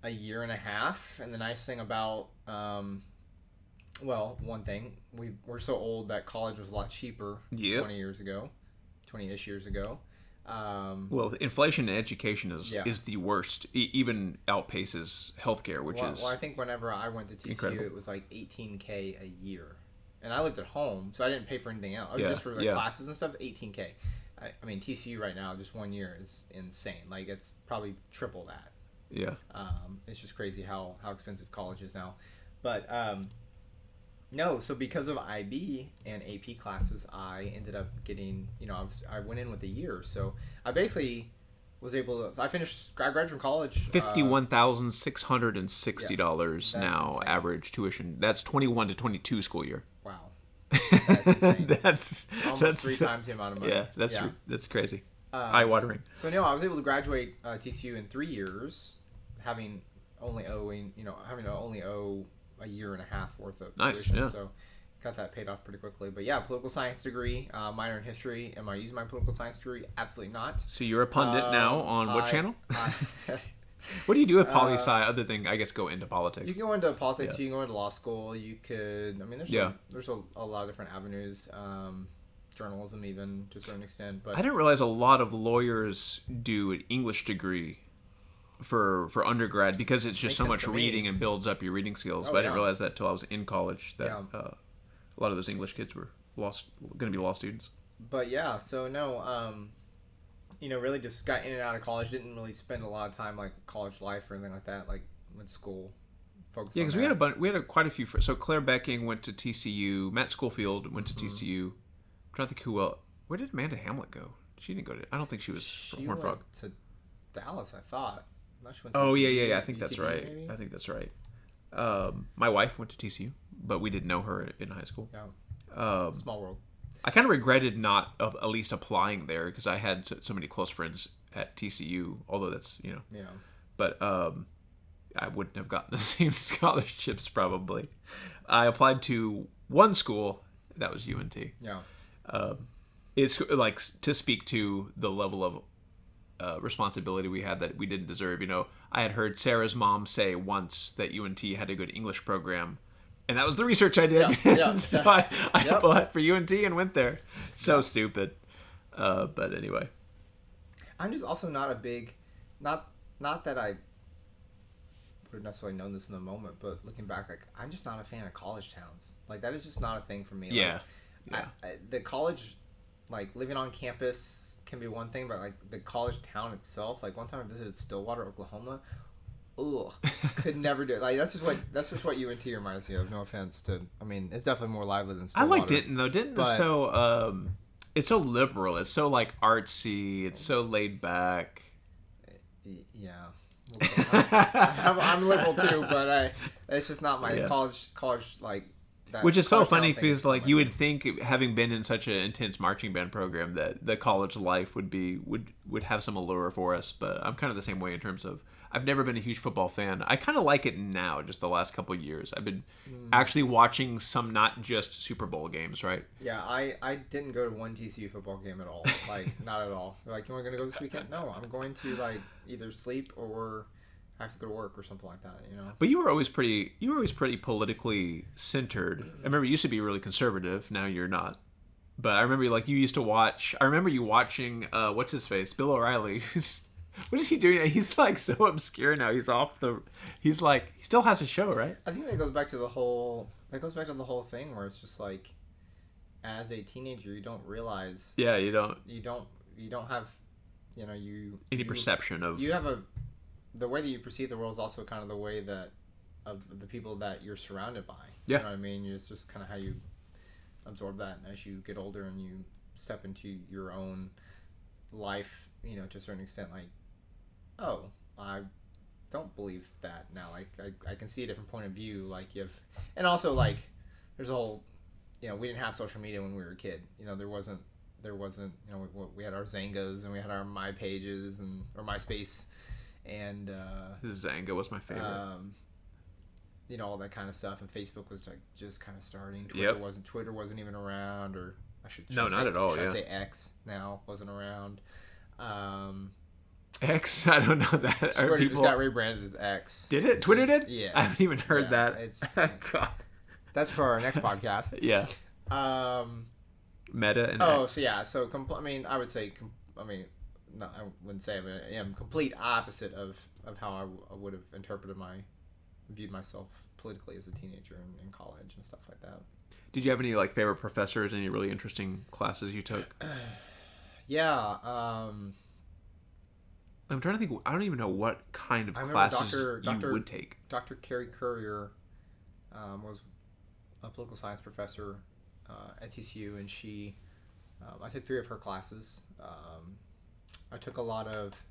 Speaker 2: a year and a half. And the nice thing about one thing, we're so old that college was a lot cheaper 20-ish years ago.
Speaker 1: Inflation in education is the worst. Even outpaces healthcare, which is...
Speaker 2: Well, I think whenever I went to TCU,
Speaker 1: incredible.
Speaker 2: It was $18K a year. And I lived at home, so I didn't pay for anything else. I was just for classes and stuff, $18K. I mean, TCU right now, just 1 year is insane. Like, it's probably triple that.
Speaker 1: Yeah.
Speaker 2: It's just crazy how expensive college is now. But no, so because of IB and AP classes, I ended up getting, I went in with a year. So I basically was able to, I graduated from college.
Speaker 1: $51,660 now
Speaker 2: insane.
Speaker 1: average tuition. That's 21 to 22 school year.
Speaker 2: Wow. That's insane.
Speaker 1: that's
Speaker 2: almost 3 times the amount of money.
Speaker 1: Yeah, that's crazy. Eye-watering.
Speaker 2: So no, I was able to graduate TCU in 3 years, having to only owe a year and a half worth of tuition.
Speaker 1: Yeah.
Speaker 2: So got that paid off pretty quickly. But yeah, political science degree, minor in history. Am I using my political science degree? Absolutely not.
Speaker 1: So you're a pundit now on what channel? What do you do with poli-sci other than, I guess, go into politics?
Speaker 2: You can go into politics. You can go into law school. You could. I mean, there's a lot of different avenues. Journalism, even to a certain extent. But
Speaker 1: I didn't realize a lot of lawyers do an English degree for undergrad because it's just so much reading and builds up your reading skills. But I didn't realize that until I was in college that a lot of those English kids were going to be law students.
Speaker 2: But yeah, so no, really just got in and out of college. Didn't really spend a lot of time like college life or anything like that. Like went to school, focused.
Speaker 1: Yeah, because we had quite a few. So Claire Becking went to TCU. Matt Schofield went to TCU. I'm trying to think who else. Where did Amanda Hamlet go? She didn't go to. I don't think she was from Horned Frog.
Speaker 2: To Dallas, I thought.
Speaker 1: Yeah. I think that's right. Maybe? I think that's right. My wife went to TCU, but we didn't know her in high school.
Speaker 2: Yeah. Small world.
Speaker 1: I kind of regretted not at least applying there because I had so many close friends at TCU. Although that's
Speaker 2: Yeah.
Speaker 1: But I wouldn't have gotten the same scholarships probably. I applied to one school. That was UNT.
Speaker 2: Yeah.
Speaker 1: It's like to speak to the level of responsibility we had that we didn't deserve. I had heard Sarah's mom say once that UNT had a good English program, and that was the research I did.
Speaker 2: Yeah.
Speaker 1: So I applied for UNT and went there. So stupid. But anyway,
Speaker 2: I'm just also not a big, not that I would have necessarily known this in the moment, but looking back, like I'm just not a fan of college towns. Like that is just not a thing for me.
Speaker 1: Yeah.
Speaker 2: Like, the college, like living on campus can be one thing, but like the college town itself, like one time I visited Stillwater, Oklahoma. Ugh, could never do it. Like that's just what UNT reminds me of. No offense to, I mean, it's definitely more lively than Stillwater.
Speaker 1: I like Denton though. Denton is so it's so liberal. It's so like artsy. It's so laid back.
Speaker 2: Yeah. I'm liberal too, but it's just not my college like.
Speaker 1: Which is so funny because like you would think, having been in such an intense marching band program, that the college life would have some allure for us. But I'm kind of the same way in terms of I've never been a huge football fan. I kind of like it now, just the last couple of years. I've been actually watching some, not just Super Bowl games, right?
Speaker 2: Yeah, I didn't go to one TCU football game at all. Like not at all. Like, you want to go this weekend? No, I'm going to like either sleep or I have to go to work or something like that,
Speaker 1: But you were always pretty politically centered. I remember you used to be really conservative. Now you're not. But I remember you used to watch. I remember you watching. What's his face? Bill O'Reilly. What is he doing? He's like so obscure now. He's like he still has a show, right?
Speaker 2: I think that goes back to the whole. Thing where it's just like, as a teenager, you don't realize.
Speaker 1: Yeah, you don't.
Speaker 2: You don't have,
Speaker 1: any perception of.
Speaker 2: You have the way that you perceive the world is also kind of the way that of the people that you're surrounded by.
Speaker 1: Yeah.
Speaker 2: You know what I mean? It's just kind of how you absorb that as you get older and you step into your own life, to a certain extent, like, oh, I don't believe that now. Like, I can see a different point of view. Like, and also, like, there's a whole, we didn't have social media when we were a kid. There wasn't, we had our Zangas and we had our My Pages or MySpace. And
Speaker 1: Zanga was my favorite.
Speaker 2: All that kind of stuff, and Facebook was like just kind of starting. Twitter wasn't even around, or
Speaker 1: not at all.
Speaker 2: I say X now wasn't around.
Speaker 1: X, I don't know that.
Speaker 2: Twitter just got rebranded as X.
Speaker 1: Did it? Twitter did?
Speaker 2: Yeah.
Speaker 1: I haven't even heard that.
Speaker 2: God. That's for our next podcast.
Speaker 1: Yeah. Meta and
Speaker 2: X. So yeah. So I would say. No, I wouldn't say, but I am complete opposite of how I would have viewed myself politically as a teenager in college and stuff like that.
Speaker 1: Did you have any like favorite professors? Any really interesting classes you took?
Speaker 2: Yeah.
Speaker 1: I'm trying to think. I don't even know what kind of
Speaker 2: I remember
Speaker 1: classes you would take.
Speaker 2: Dr. Carrie Courier was a political science professor at TCU, and I took 3 of her classes. I took a lot of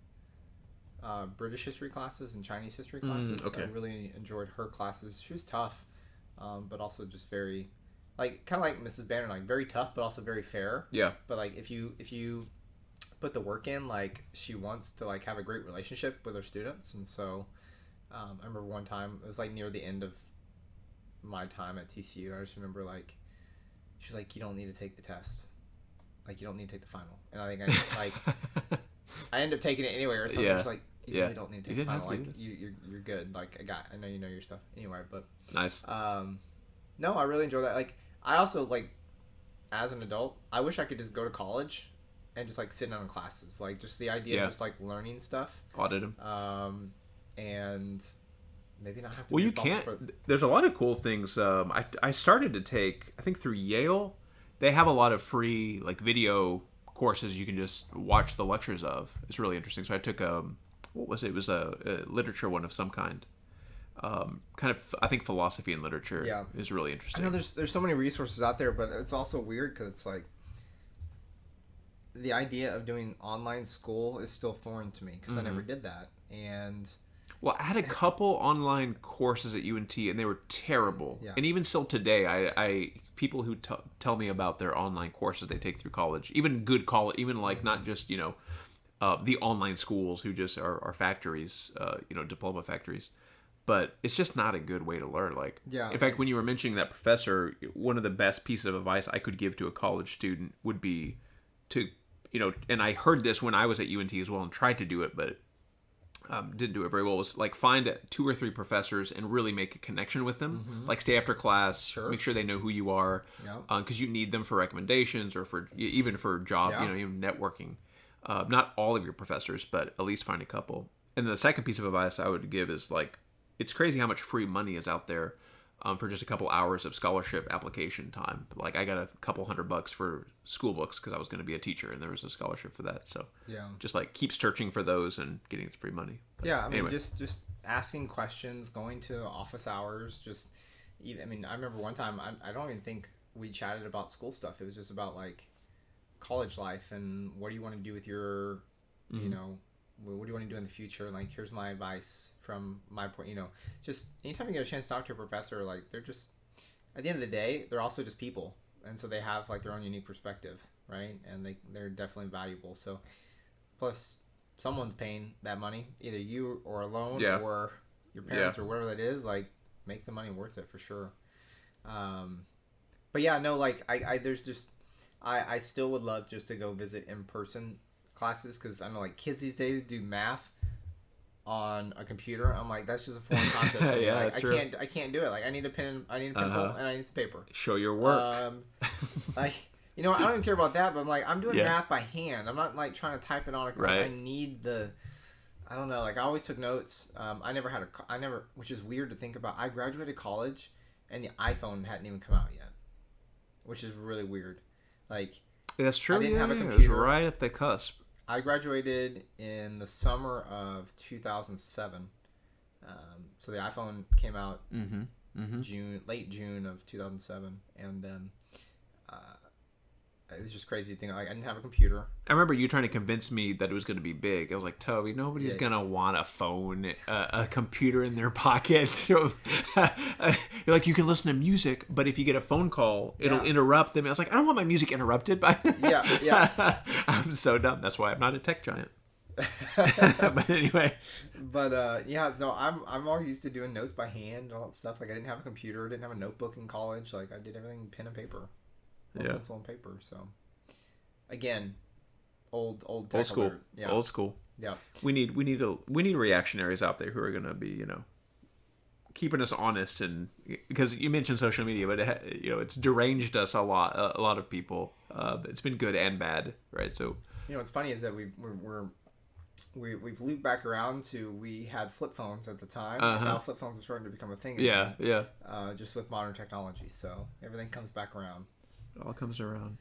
Speaker 2: British history classes and Chinese history classes.
Speaker 1: Okay.
Speaker 2: I really enjoyed her classes. She was tough, but also just very, like, kind of like Mrs. Banner, like very tough, but also very fair.
Speaker 1: Yeah.
Speaker 2: But like if you put the work in, like she wants to like have a great relationship with her students, and so I remember one time it was like near the end of my time at TCU. I just remember like she's like, you don't need to take the test, like you don't need to take the final, and I think I ended up taking it anyway or something.
Speaker 1: Yeah.
Speaker 2: She's like, you really don't need to take the final, like you're good, like I know you know your stuff anyway. But
Speaker 1: nice.
Speaker 2: No, I really enjoy that. Like I also like as an adult, I wish I could just go to college and just like sit in on classes, like just the idea of just like learning stuff,
Speaker 1: audit them,
Speaker 2: and maybe not have to.
Speaker 1: Well, you can't. There's a lot of cool things. I started to take, I think through Yale, they have a lot of free like video courses you can just watch the lectures of. It's really interesting. So I took what was it? It was a literature one of some kind. Kind of, I think philosophy and literature is really interesting.
Speaker 2: I know there's so many resources out there, but it's also weird because it's like the idea of doing online school is still foreign to me because I never did that. And
Speaker 1: well, I had a couple online courses at UNT and they were terrible.
Speaker 2: Yeah.
Speaker 1: And even still today, I people who tell me about their online courses they take through college, even good college, even like not just the online schools who just are factories, diploma factories. But it's just not a good way to learn. Like, in fact, when you were mentioning that professor, one of the best pieces of advice I could give to a college student would be to, and I heard this when I was at UNT as well and tried to do it, but didn't do it very well, was like find 2 or 3 professors and really make a connection with them. Like stay after class, make sure they know who you are, because you need them for recommendations or for even for job, even networking. Not all of your professors, but at least find a couple. And the second piece of advice I would give is like, it's crazy how much free money is out there for just a couple hours of scholarship application time. Like I got a couple $100 for school books because I was going to be a teacher and there was a scholarship for that. So just like keep searching for those and getting the free money. But
Speaker 2: I mean,
Speaker 1: anyway.
Speaker 2: just asking questions, going to office hours. I remember one time I don't even think we chatted about school stuff. It was just about like college life and what do you want to do with your, what do you want to do in the future? Like, here's my advice from my point, just anytime you get a chance to talk to a professor, like they're just, at the end of the day, they're also just people. And so they have like their own unique perspective, right? And they're definitely valuable. So plus someone's paying that money, either you or a loan or your parents or whatever that is, like make the money worth it for sure. But yeah, no, like I still would love just to go visit in person classes because I know like kids these days do math on a computer. I'm like, that's just a foreign concept to me. Like,
Speaker 1: that's true.
Speaker 2: I can't do it. Like I need a pen, I need a pencil, and I need some paper.
Speaker 1: Show your work.
Speaker 2: Like I don't even care about that, but I'm like, I'm doing math by hand. I'm not like trying to type it on a computer.
Speaker 1: Right.
Speaker 2: I need I don't know, like I always took notes. I never, which is weird to think about. I graduated college and the iPhone hadn't even come out yet, which is really weird. Like
Speaker 1: that's true.
Speaker 2: I didn't have a computer.
Speaker 1: It was right at the cusp.
Speaker 2: I graduated in the summer of 2007. So the iPhone came out late June of 2007, and it was just crazy to think. Like I didn't have a computer.
Speaker 1: I remember you trying to convince me that it was going to be big. I was like, Toby, nobody's going to want a phone, a computer in their pocket. So, like, you can listen to music, but if you get a phone call, it'll interrupt them. I was like, I don't want my music interrupted by. I'm so dumb. That's why I'm not a tech giant. But anyway.
Speaker 2: But I'm always used to doing notes by hand and all that stuff. Like I didn't have a computer, didn't have a notebook in college. Like I did everything pen and paper. Pencil and paper. So again, old
Speaker 1: school.
Speaker 2: Alert. Yeah.
Speaker 1: Old school.
Speaker 2: Yeah.
Speaker 1: We need reactionaries out there who are going to be, keeping us honest, and because you mentioned social media, but it's deranged us a lot of people. It's been good and bad, right? So
Speaker 2: what's funny is that we've looped back around to we had flip phones at the time, and now flip phones are starting to become a thing again. Just with modern technology, so everything comes back around.
Speaker 1: It all comes around.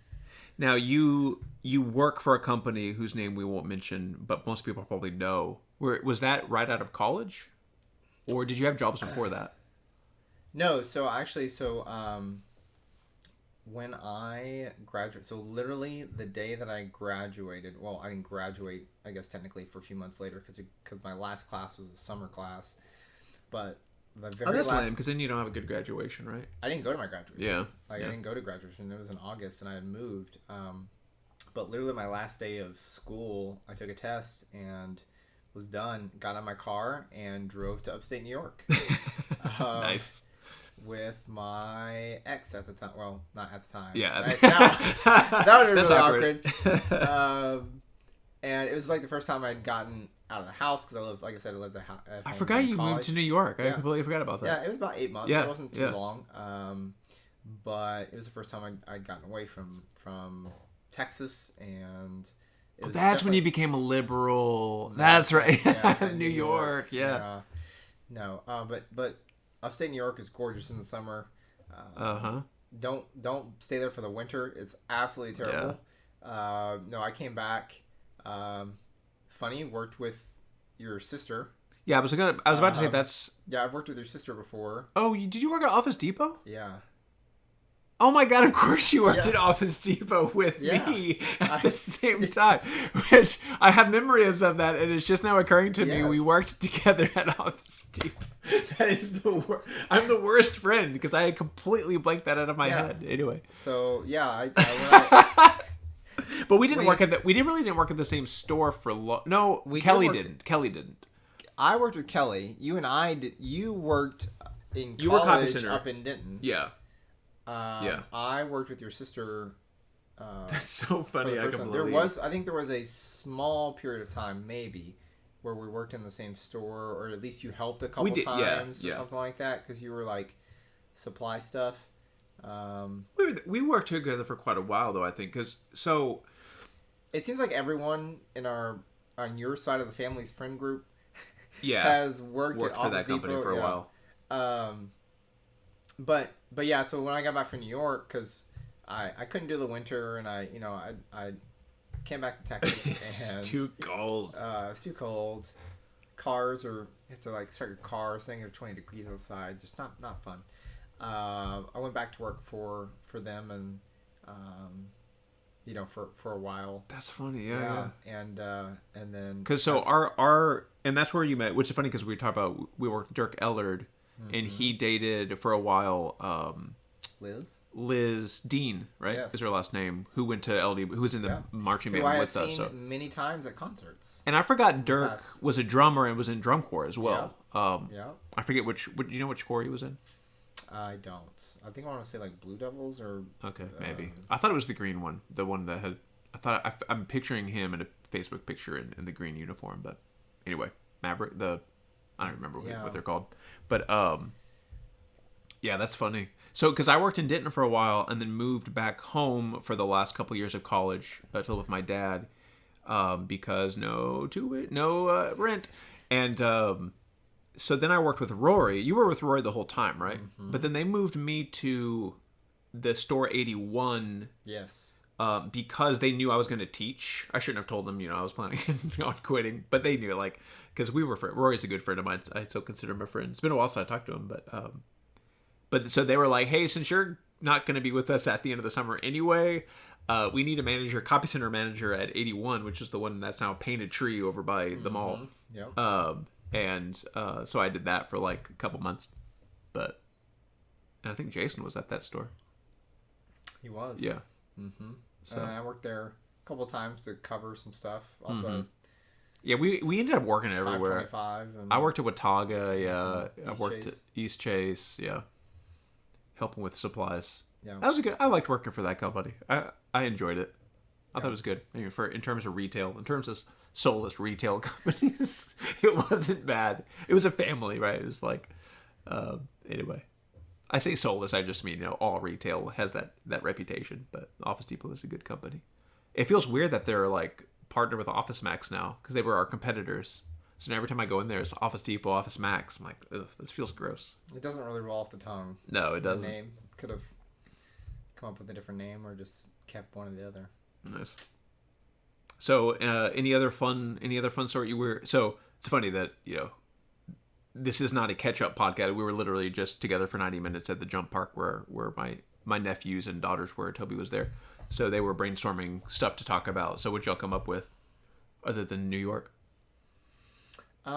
Speaker 1: Now you work for a company whose name we won't mention, but most people probably know. Was that right out of college, or did you have jobs before that?
Speaker 2: No, so actually, when I graduated, so literally the day that I graduated, well, I didn't graduate, I guess technically for a few months later because my last class was a summer class, but the very
Speaker 1: that's
Speaker 2: last,
Speaker 1: lame because then you don't have a good graduation, right?
Speaker 2: I didn't go to my graduation.
Speaker 1: Yeah.
Speaker 2: I didn't go to graduation. It was in August and I had moved. But literally my last day of school, I took a test and was done, got in my car and drove to upstate New York.
Speaker 1: Nice.
Speaker 2: With my ex at the time. Well, not at the time.
Speaker 1: Yeah.
Speaker 2: That would have been
Speaker 1: That's
Speaker 2: really awkward. And it was like the first time I'd gotten out of the house because I lived, like I said, I lived at home.
Speaker 1: I forgot you moved to New York. I completely forgot about that.
Speaker 2: Yeah, it was about 8 months.
Speaker 1: Yeah.
Speaker 2: It wasn't too long. But it was the first time I'd gotten away from Texas, and
Speaker 1: that's when you became a liberal. That's right.
Speaker 2: Yeah,
Speaker 1: New York. Yeah.
Speaker 2: No, but upstate New York is gorgeous in the summer. Don't stay there for the winter. It's absolutely terrible. Yeah. No, I came back. Funny, worked with your sister.
Speaker 1: Yeah, I was about to say that's.
Speaker 2: Yeah, I've worked with your sister before.
Speaker 1: Oh, did you work at Office Depot?
Speaker 2: Yeah.
Speaker 1: Oh my God, of course you worked at Office Depot with me at the same time. Which I have memories of that, and it's just now occurring to me we worked together at Office Depot. That is the worst. I'm the worst friend because I had completely blanked that out of my head. Anyway.
Speaker 2: So yeah,
Speaker 1: but we didn't work at that. We didn't work at the same store for long. No, Kelly didn't. Kelly didn't.
Speaker 2: I worked with Kelly. You and I did. You worked in college up in Denton.
Speaker 1: Yeah.
Speaker 2: I worked with your sister.
Speaker 1: That's so funny. I can believe.
Speaker 2: I think there was a small period of time, maybe, where we worked in the same store, or at least you helped a couple times or something like that, because you were like supply stuff.
Speaker 1: We worked together for quite a while, though. I think
Speaker 2: it seems like everyone on your side of the family's friend group, has worked at
Speaker 1: for that company for a while.
Speaker 2: But yeah, so when I got back from New York, because I couldn't do the winter, and I came back to Texas, and
Speaker 1: it's too cold.
Speaker 2: It's too cold. Cars you have to like start your car saying it's 20 degrees outside, just not fun. I went back to work for them, and for a while.
Speaker 1: That's funny, yeah.
Speaker 2: And then
Speaker 1: because our and that's where you met, which is funny because we talked about we worked with Dirk Ellard. Mm-hmm. And he dated for a while Liz Dean, right? Yes. Is her last name, who went to LD, who was in the marching band with us.
Speaker 2: I've seen many times at concerts.
Speaker 1: And I forgot Dirk was a drummer and was in drum corps as well.
Speaker 2: Yeah.
Speaker 1: I forget do you know which corps he was in?
Speaker 2: I don't. I think I want to say like Blue Devils or.
Speaker 1: Okay, maybe. I thought it was the green one, the one that had. I'm picturing him in a Facebook picture in the green uniform, but anyway, Maverick. I don't remember what they're called. But, that's funny. So, because I worked in Denton for a while and then moved back home for the last couple years of college to live with my dad because no rent. And so then I worked with Rory. You were with Rory the whole time, right? Mm-hmm. But then they moved me to the store 81.
Speaker 2: Yes.
Speaker 1: Because they knew I was going to teach. I shouldn't have told them, I was planning on quitting. But they knew, because we were friends. Rory's a good friend of mine. I still consider him a friend. It's been a while since I talked to him. But so they were like, hey, since you're not going to be with us at the end of the summer anyway, we need a copy center manager at 81, which is the one that's now Painted Tree over by the mall.
Speaker 2: Yep.
Speaker 1: So I did that for a couple months. And I think Jason was at that store.
Speaker 2: He was.
Speaker 1: Yeah.
Speaker 2: Mm-hmm. So I worked there a couple times to cover some stuff. Also,
Speaker 1: mm-hmm. Yeah, we ended up working everywhere.
Speaker 2: 525.
Speaker 1: I worked at Watauga. Yeah, I worked at East Chase. Yeah, helping with supplies.
Speaker 2: Yeah,
Speaker 1: that was good. I liked working for that company. I enjoyed it. I thought it was good. I mean, in terms of retail, in terms of soulless retail companies, it wasn't bad. It was a family, right? It was anyway. I say soulless, I just mean, all retail has that reputation, but Office Depot is a good company. It feels weird that they're partnered with Office Max now, because they were our competitors. So now every time I go in there, it's Office Depot, Office Max. I'm like, ugh, this feels gross.
Speaker 2: It doesn't really roll off the tongue.
Speaker 1: No, it doesn't.
Speaker 2: The name could have come up with a different name, or just kept one or the other.
Speaker 1: Nice. So, any other fun story you were? So it's funny that this is not a catch-up podcast. We were literally just together for 90 minutes at the jump park where my nephews and daughters were. Toby was there, so they were brainstorming stuff to talk about. So, what'd y'all come up with, other than New York? Did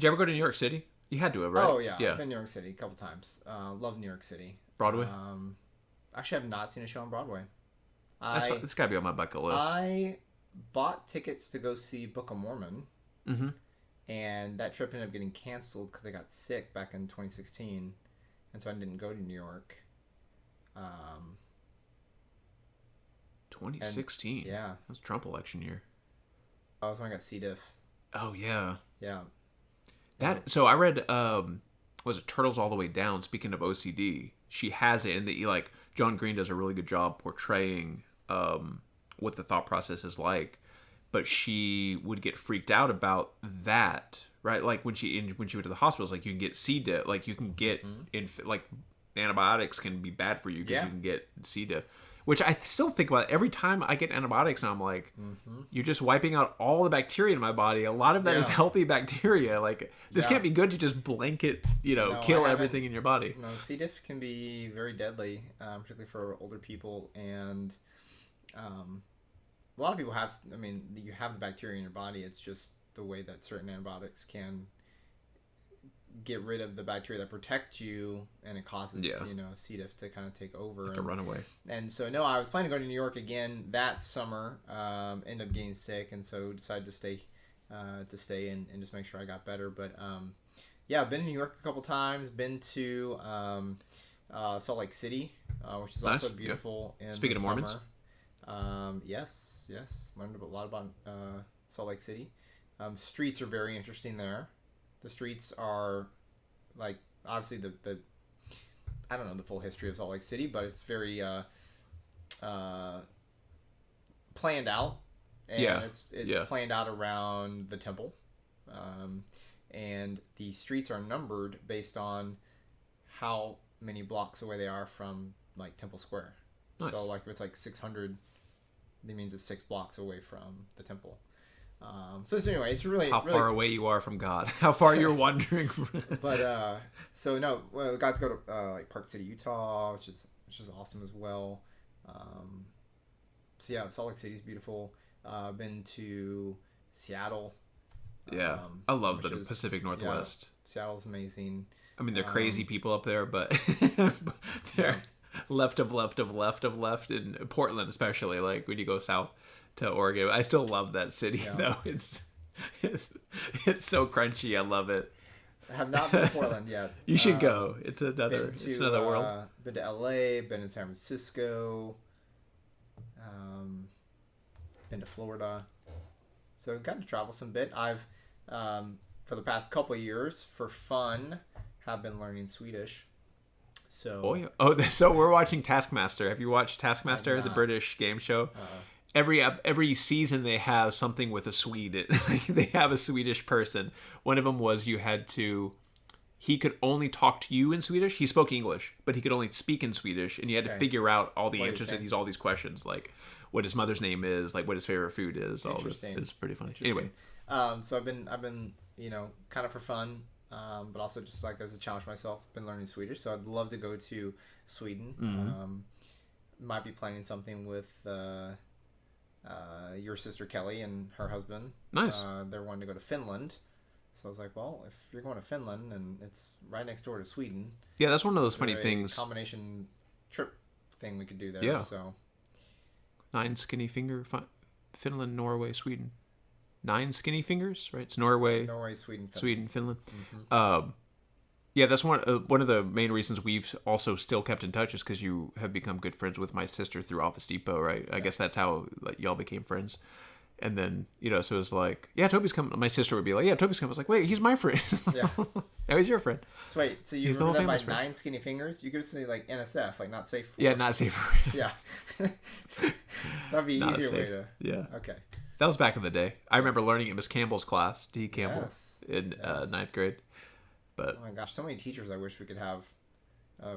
Speaker 1: you ever go to New York City? You had to have, right?
Speaker 2: Oh yeah, I've been to New York City a couple times. Love New York City.
Speaker 1: Broadway.
Speaker 2: Actually, I have not seen a show on Broadway.
Speaker 1: It's gotta be on my bucket list.
Speaker 2: I bought tickets to go see Book of Mormon,
Speaker 1: mm-hmm.
Speaker 2: and that trip ended up getting canceled because I got sick back in 2016, and so I didn't go to New York.
Speaker 1: 2016.
Speaker 2: Yeah,
Speaker 1: that was Trump election year.
Speaker 2: Oh, that's when I got C. diff.
Speaker 1: Oh yeah.
Speaker 2: Yeah.
Speaker 1: So I read was it Turtles All the Way Down? Speaking of OCD, she has it, and John Green does a really good job portraying what the thought process is like. But she would get freaked out about that, right? Like when she went to the hospital, it's like you can get C. diff, like you can get like antibiotics can be bad for you because you can get C. diff. Which I still think about every time I get antibiotics, and I'm like, you're just wiping out all the bacteria in my body. A lot of that is healthy bacteria. Like, this can't be good to just blanket, kill everything in your body.
Speaker 2: No, C. diff can be very deadly, particularly for older people. And a lot of people you have the bacteria in your body. It's just the way that certain antibiotics can get rid of the bacteria that protect you, and it causes C. diff to kind of take over,
Speaker 1: like a runaway.
Speaker 2: And so I was planning to go to New York again that summer. Ended up getting sick, and so decided to stay and just make sure I got better. But I've been to New York a couple times. Been to Salt Lake City, which is also beautiful. In
Speaker 1: Speaking of Mormons,
Speaker 2: yes, learned a lot about Salt Lake City. Streets are very interesting there. The streets are, like, obviously the I don't know the full history of Salt Lake City, but it's very planned out, and it's planned out around the temple, and the streets are numbered based on how many blocks away they are from, like, Temple Square. Nice. So, like, if it's like 600, that means it's 6 blocks away from the temple. So anyway, it's really
Speaker 1: how far away you are from God, how far you're wandering.
Speaker 2: But we got to go to like Park City, Utah, which is awesome as well. Salt Lake City is beautiful. Been to Seattle.
Speaker 1: Yeah, I love the Pacific Northwest.
Speaker 2: Seattle's amazing.
Speaker 1: I mean, they're crazy people up there, but they're left in Portland, especially, like when you go south to Oregon. I still love that city though. It's so crunchy. I love it.
Speaker 2: I have not been to Portland yet.
Speaker 1: You should go. It's another world.
Speaker 2: Been to LA, been in San Francisco, been to Florida. So gotten to travel some bit. I've for the past couple of years, for fun, have been learning Swedish. So
Speaker 1: so we're watching Taskmaster. Have you watched Taskmaster, the British game show? Every season they have something with a Swede. They have a Swedish person. One of them was he could only talk to you in Swedish. He spoke English, but he could only speak in Swedish, and you had to figure out all the answers to all these questions, like what his mother's name is, like what his favorite food is. All this. It's pretty funny. Anyway,
Speaker 2: so I've been kind of for fun, but also just like as a challenge for myself, been learning Swedish. So I'd love to go to Sweden. Mm-hmm. Might be planning something with your sister Kelly and her husband.
Speaker 1: Nice.
Speaker 2: They're wanting to go to Finland. So I was like, well, if you're going to Finland and it's right next door to Sweden.
Speaker 1: Yeah, that's one of those funny things.
Speaker 2: Combination trip thing we could do there.
Speaker 1: Yeah.
Speaker 2: So
Speaker 1: 9 skinny finger, Finland, Norway, Sweden. 9 skinny fingers, right? It's Norway,
Speaker 2: Sweden,
Speaker 1: Finland.
Speaker 2: Mm-hmm.
Speaker 1: Yeah, that's one of the main reasons we've also still kept in touch is because you have become good friends with my sister through Office Depot, right? I guess that's how y'all became friends. And then, so it was like, yeah, Toby's coming. My sister would be like, yeah, Toby's coming. I was like, wait, he's my friend. Yeah. Now he's your friend.
Speaker 2: So wait, so you remember that by 9 skinny fingers? You could say like NSF, like not safe for.
Speaker 1: Yeah, not safe for.
Speaker 2: Yeah. That'd be an easier way to.
Speaker 1: Yeah.
Speaker 2: Okay.
Speaker 1: That was back in the day. I remember learning it Miss Campbell's class, D. Campbell, in 9th grade. But
Speaker 2: oh my gosh, so many teachers I wish we could have,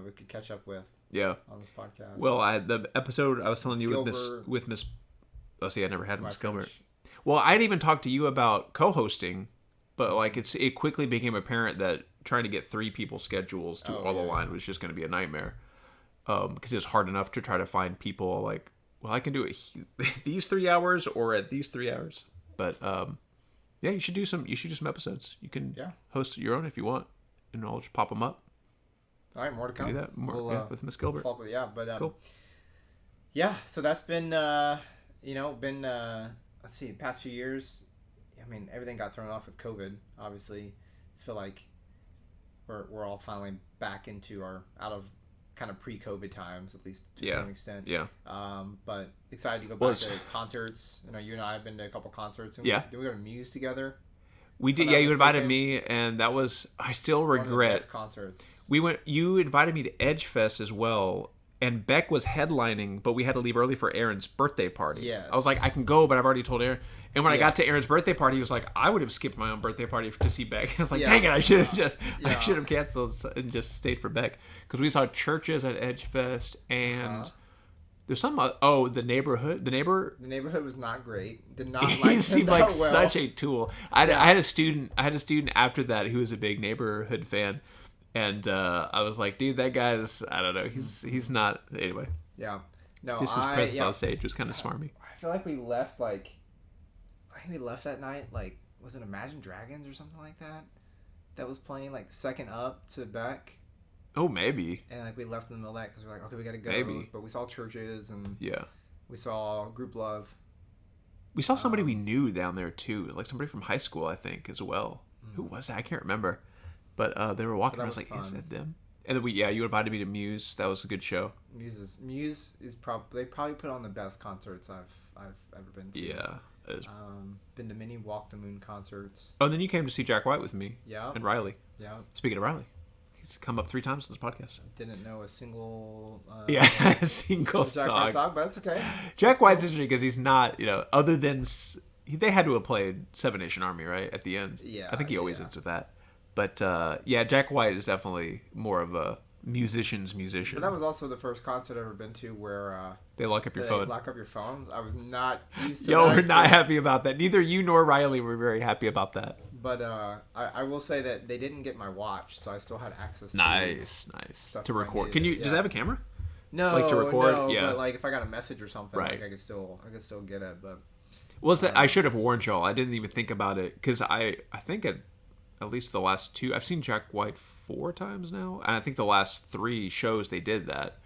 Speaker 2: we could catch up with.
Speaker 1: Yeah.
Speaker 2: On this podcast.
Speaker 1: Well, the episode I was telling you
Speaker 2: Gilbert,
Speaker 1: with Miss. Oh, see, I never had Miss Gilbert.
Speaker 2: French.
Speaker 1: Well, I'd even talked to you about co-hosting, but like it quickly became apparent that trying to get 3 people's schedules to all align was just going to be a nightmare. Because it's hard enough to try to find people like, well, I can do it these 3 hours or at these 3 hours. But yeah, you should do some episodes. You can host your own if you want, and I'll just pop them up.
Speaker 2: All right, more to come.
Speaker 1: Do that with Miss Gilbert.
Speaker 2: Cool. Yeah, so that's been let's see, the past few years. I mean, everything got thrown off with COVID. Obviously, I feel like we're all finally back into our out of kind of pre-COVID times, at least to some extent. Yeah. But excited to go back to concerts. You know, you and I have been to a couple concerts. And did we go to Muse together?
Speaker 1: We did. Yeah, you invited me, and that was. I still regret.
Speaker 2: One of the best concerts.
Speaker 1: We went. You invited me to Edge Fest as well, and Beck was headlining, but we had to leave early for Aaron's birthday party. Yes. I was like, I can go, but I've already told Aaron. And when I got to Aaron's birthday party, he was like, I would have skipped my own birthday party to see Beck. I was like, dang it, I should have canceled and just stayed for Beck, because we saw Churches at Edge Fest, and there's some the neighborhood. The
Speaker 2: neighborhood was not great. Did not like
Speaker 1: he seemed like such a tool. I had a student after that who was a big neighborhood fan. And I was like, dude, that guy's, I don't know, he's not, anyway.
Speaker 2: Yeah. No,
Speaker 1: his presence on stage was kind of smarmy.
Speaker 2: I feel like we left, that night, like, was it Imagine Dragons or something like that? That was playing, like, second up to Beck.
Speaker 1: Oh, maybe.
Speaker 2: And, like, we left in the middle of that because we're like, okay, we got to go.
Speaker 1: Maybe.
Speaker 2: But we saw Churches, and we saw Group Love.
Speaker 1: We saw somebody we knew down there, too. Like, somebody from high school, I think, as well. Who was that? I can't remember. But they were walking. I was like, fun. Is that them? And then you invited me to Muse. That was a good show.
Speaker 2: Muse is probably, they probably put on the best concerts I've ever been to.
Speaker 1: Yeah.
Speaker 2: Been to many Walk the Moon concerts.
Speaker 1: Oh, and then you came to see Jack White with me.
Speaker 2: Yeah.
Speaker 1: And Riley.
Speaker 2: Yeah.
Speaker 1: Speaking of Riley, he's come up 3 times on this podcast.
Speaker 2: Didn't know a single.
Speaker 1: A single
Speaker 2: Jack White song, but that's okay.
Speaker 1: Jack White's interesting because he's not, other than they had to have played 7 Nation Army, right, at the end.
Speaker 2: Yeah.
Speaker 1: I think he always ends with that. But, Jack White is definitely more of a musician's musician.
Speaker 2: But that was also the first concert I've ever been to where...
Speaker 1: they lock up your phone.
Speaker 2: Lock up your phones. I was not used to
Speaker 1: that. We're not happy about that. Neither you nor Riley were very happy about that.
Speaker 2: But I will say that they didn't get my watch, so I still had access to...
Speaker 1: Nice. Stuff to record. Can you... Does it have a camera?
Speaker 2: No,
Speaker 1: like to record?
Speaker 2: No,
Speaker 1: yeah.
Speaker 2: But like if I got a message or something,
Speaker 1: right.
Speaker 2: like I could still get it. But...
Speaker 1: Well, I should have warned y'all. I didn't even think about it, because I think at least the last 2, I've seen Jack White 4 times now, and I think the last 3 shows they did that.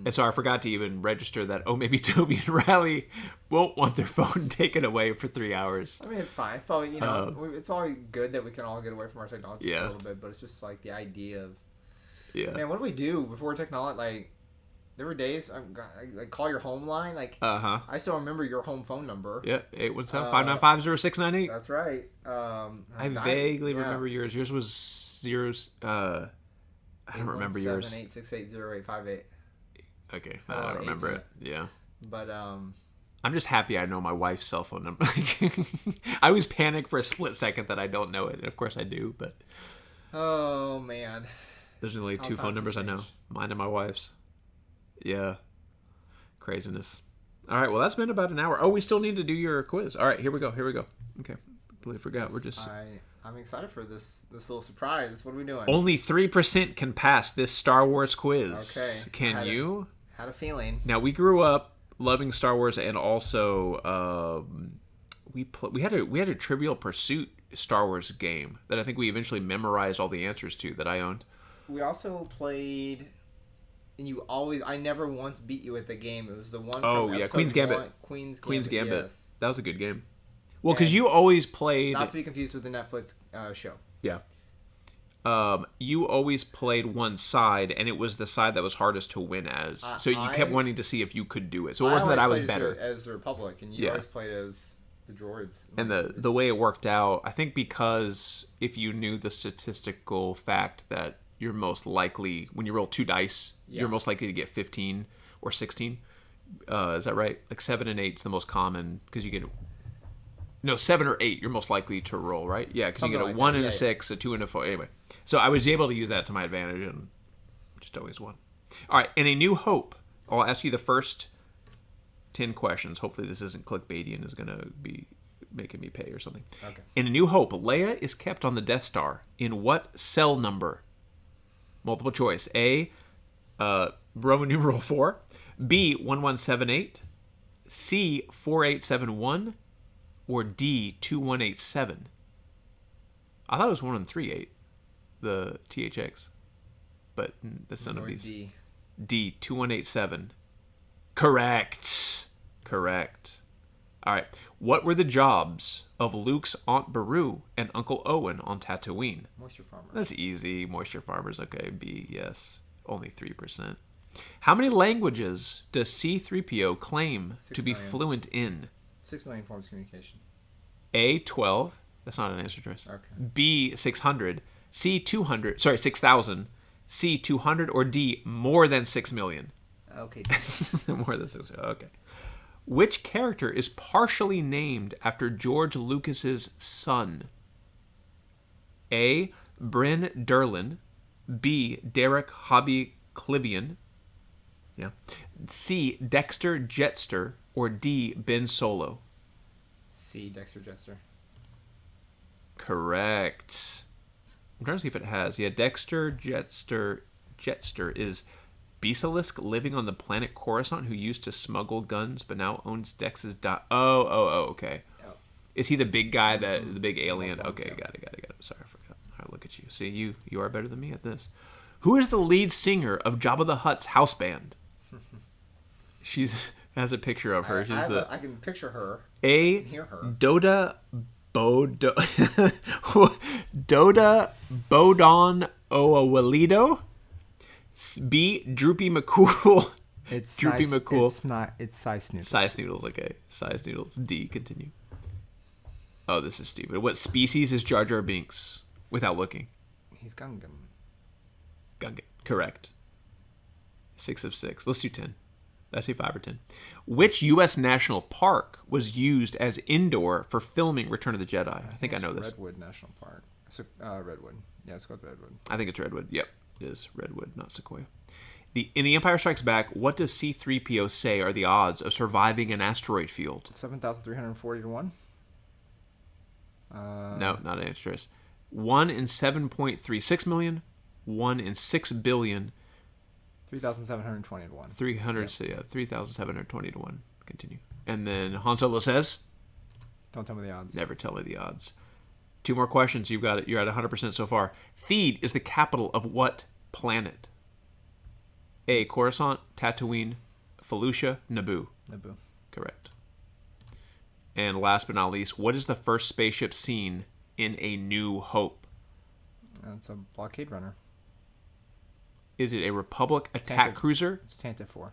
Speaker 1: And so I forgot to even register that, maybe Toby and Riley won't want their phone taken away for 3 hours.
Speaker 2: I mean, it's fine. It's probably, it's probably good that we can all get away from our technology for a little bit, but it's just like the idea of, man, what do we do before technology? Like, there were days, I call your home line, like, I still remember your home phone number.
Speaker 1: Yeah, 817-595-0698.
Speaker 2: That's right.
Speaker 1: I vaguely remember yours. Yours was zeros. I don't remember yours.
Speaker 2: 8680858.
Speaker 1: Okay, I don't remember it. Yeah.
Speaker 2: But
Speaker 1: I'm just happy I know my wife's cell phone number. I always panic for a split second that I don't know it. And of course I do, but
Speaker 2: oh man.
Speaker 1: There's only 2 phone numbers I know. Mine and my wife's. Yeah. Craziness. All right, well that's been about an hour. Oh, we still need to do your quiz. All right, here we go. Okay. Completely forgot. We're just
Speaker 2: I'm excited for this little surprise. What are we doing?
Speaker 1: Only 3% can pass this Star Wars quiz.
Speaker 2: Okay.
Speaker 1: Can you?
Speaker 2: Had a feeling.
Speaker 1: Now, we grew up loving Star Wars, and also we had a Trivial Pursuit Star Wars game that I think we eventually memorized all the answers to that I owned.
Speaker 2: We also played, and I never once beat you at the game. It was the one from
Speaker 1: Queen's Gambit.
Speaker 2: Queen's
Speaker 1: Gambit.
Speaker 2: Yes.
Speaker 1: That was a good game. Well, because you always played...
Speaker 2: Not to be confused with the Netflix show.
Speaker 1: Yeah. You always played one side, and it was the side that was hardest to win as. So you kept wanting to see if you could do it. So it wasn't that I was better.
Speaker 2: As the Republic, and you always played as the droids.
Speaker 1: And the way it worked out, I think because if you knew the statistical fact that you're most likely, when you roll 2 dice, you're most likely to get 15 or 16. Is that right? Like 7 and 8 is the most common, because you get... No, 7 or 8, you're most likely to roll, right? Yeah, because you get a 1 and a 6, a 2 and a 4. Anyway, so I was able to use that to my advantage and just always won. All right, in A New Hope, I'll ask you the first 10 questions. Hopefully this isn't clickbaity and is going to be making me pay or something.
Speaker 2: Okay.
Speaker 1: In A New Hope, Leia is kept on the Death Star in what cell number? Multiple choice. A, Roman numeral 4. B, 1178. C, 4871. Or D, 2187. I thought it was 1138, the THX. But that's none of these. D, 2187. Correct. All right. What were the jobs of Luke's Aunt Beru and Uncle Owen on Tatooine?
Speaker 2: Moisture farmers.
Speaker 1: That's easy. Moisture farmers. Okay. B, yes. Only 3%. How many languages does C-3PO claim to be fluent in?
Speaker 2: 6 million forms of communication.
Speaker 1: A, 12. That's not an answer choice.
Speaker 2: Okay.
Speaker 1: B, 600. C, 200. Sorry, 6,000. C, 200. Or D, more than 6 million.
Speaker 2: Okay.
Speaker 1: More than 6 million. Okay. Which character is partially named after George Lucas's son? A, Bryn Derlin. B, Derek Hobby Clivian. Yeah. C, Dexter Jetster. Or D, Ben Solo.
Speaker 2: C, Dexter Jetster.
Speaker 1: Correct. I'm trying to see if it has. Yeah, Dexter Jetster is Basilisk living on the planet Coruscant who used to smuggle guns but now owns Dex's Oh, okay. Yep. Is he the big guy, the big alien? Okay, got it. Sorry, I forgot. All right, look at you. See, you are better than me at this. Who is the lead singer of Jabba the Hutt's house band? She's has a picture of her.
Speaker 2: I can picture her.
Speaker 1: I can hear her. Doda Bodon Oawalido. B, Droopy McCool.
Speaker 2: It's
Speaker 1: Droopy
Speaker 2: nice,
Speaker 1: McCool.
Speaker 2: It's Size Noodles.
Speaker 1: Size Noodles, okay. Size Noodles. D, continue. Oh, this is stupid. What species is Jar Jar Binks? Without looking.
Speaker 2: He's Gungan.
Speaker 1: Gungan. Correct. 6 of 6. Let's do 10. Did I say 5 or 10? Which U.S. national park was used as indoor for filming Return of the Jedi? I think I know this.
Speaker 2: Redwood National Park. Redwood. Yeah, let's go with Redwood.
Speaker 1: I think it's Redwood. Yep, it is Redwood, not Sequoia. In The Empire Strikes Back, what does C-3PO say are the odds of surviving an asteroid field?
Speaker 2: 7,340 to 1.
Speaker 1: No, not an answer choice. 1 in 7.36 million. 1 in 6 billion.
Speaker 2: 3,720 to 1.
Speaker 1: 3,720 to 1. Continue. And then Han Solo says?
Speaker 2: Don't tell me the odds.
Speaker 1: Never tell me the odds. 2 more questions. You've got it. You're at 100% so far. Theed is the capital of what planet? A, Coruscant, Tatooine, Felucia, Naboo.
Speaker 2: Naboo.
Speaker 1: Correct. And last but not least, what is the first spaceship seen in A New Hope?
Speaker 2: It's a blockade runner.
Speaker 1: Is it a Republic attack cruiser?
Speaker 2: It's Tantive 4.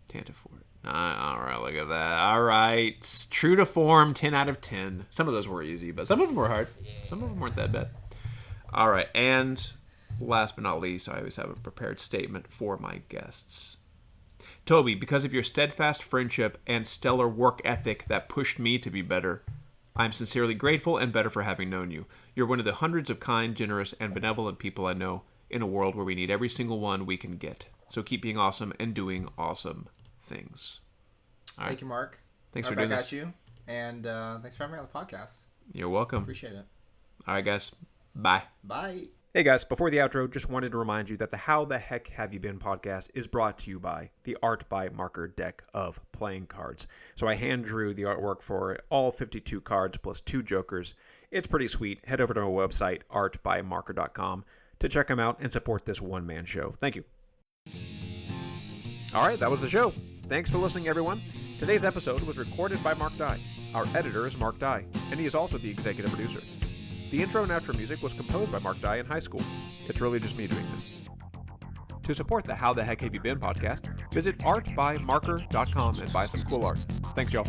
Speaker 1: Tantive 4. All right, look at that. All right. True to form, 10 out of 10. Some of those were easy, but some of them were hard. Some of them weren't that bad. All right, and last but not least, I always have a prepared statement for my guests. Toby, because of your steadfast friendship and stellar work ethic that pushed me to be better, I'm sincerely grateful and better for having known you. You're one of the hundreds of kind, generous, and benevolent people I know in a world where we need every single one we can get. So keep being awesome and doing awesome things. All right.
Speaker 2: Thank you, Mark.
Speaker 1: Thanks for doing this.
Speaker 2: Back at you. And thanks for having me on the podcast.
Speaker 1: You're welcome.
Speaker 2: Appreciate it.
Speaker 1: All right, guys. Bye.
Speaker 2: Bye.
Speaker 1: Hey guys, before the outro, just wanted to remind you that the How the Heck Have You Been podcast is brought to you by the Art by Marker deck of playing cards. So I hand drew the artwork for all 52 cards plus 2 jokers. It's pretty sweet. Head over to our website, artbymarker.com, to check them out and support this one-man show. Thank you. All right, that was the show. Thanks for listening, everyone. Today's episode was recorded by Mark Dye. Our editor is Mark Dye, and he is also the executive producer. The intro and outro music was composed by Mark Dye in high school. It's really just me doing this. To support the How the Heck Have You Been podcast, visit artbymarker.com and buy some cool art. Thanks, y'all.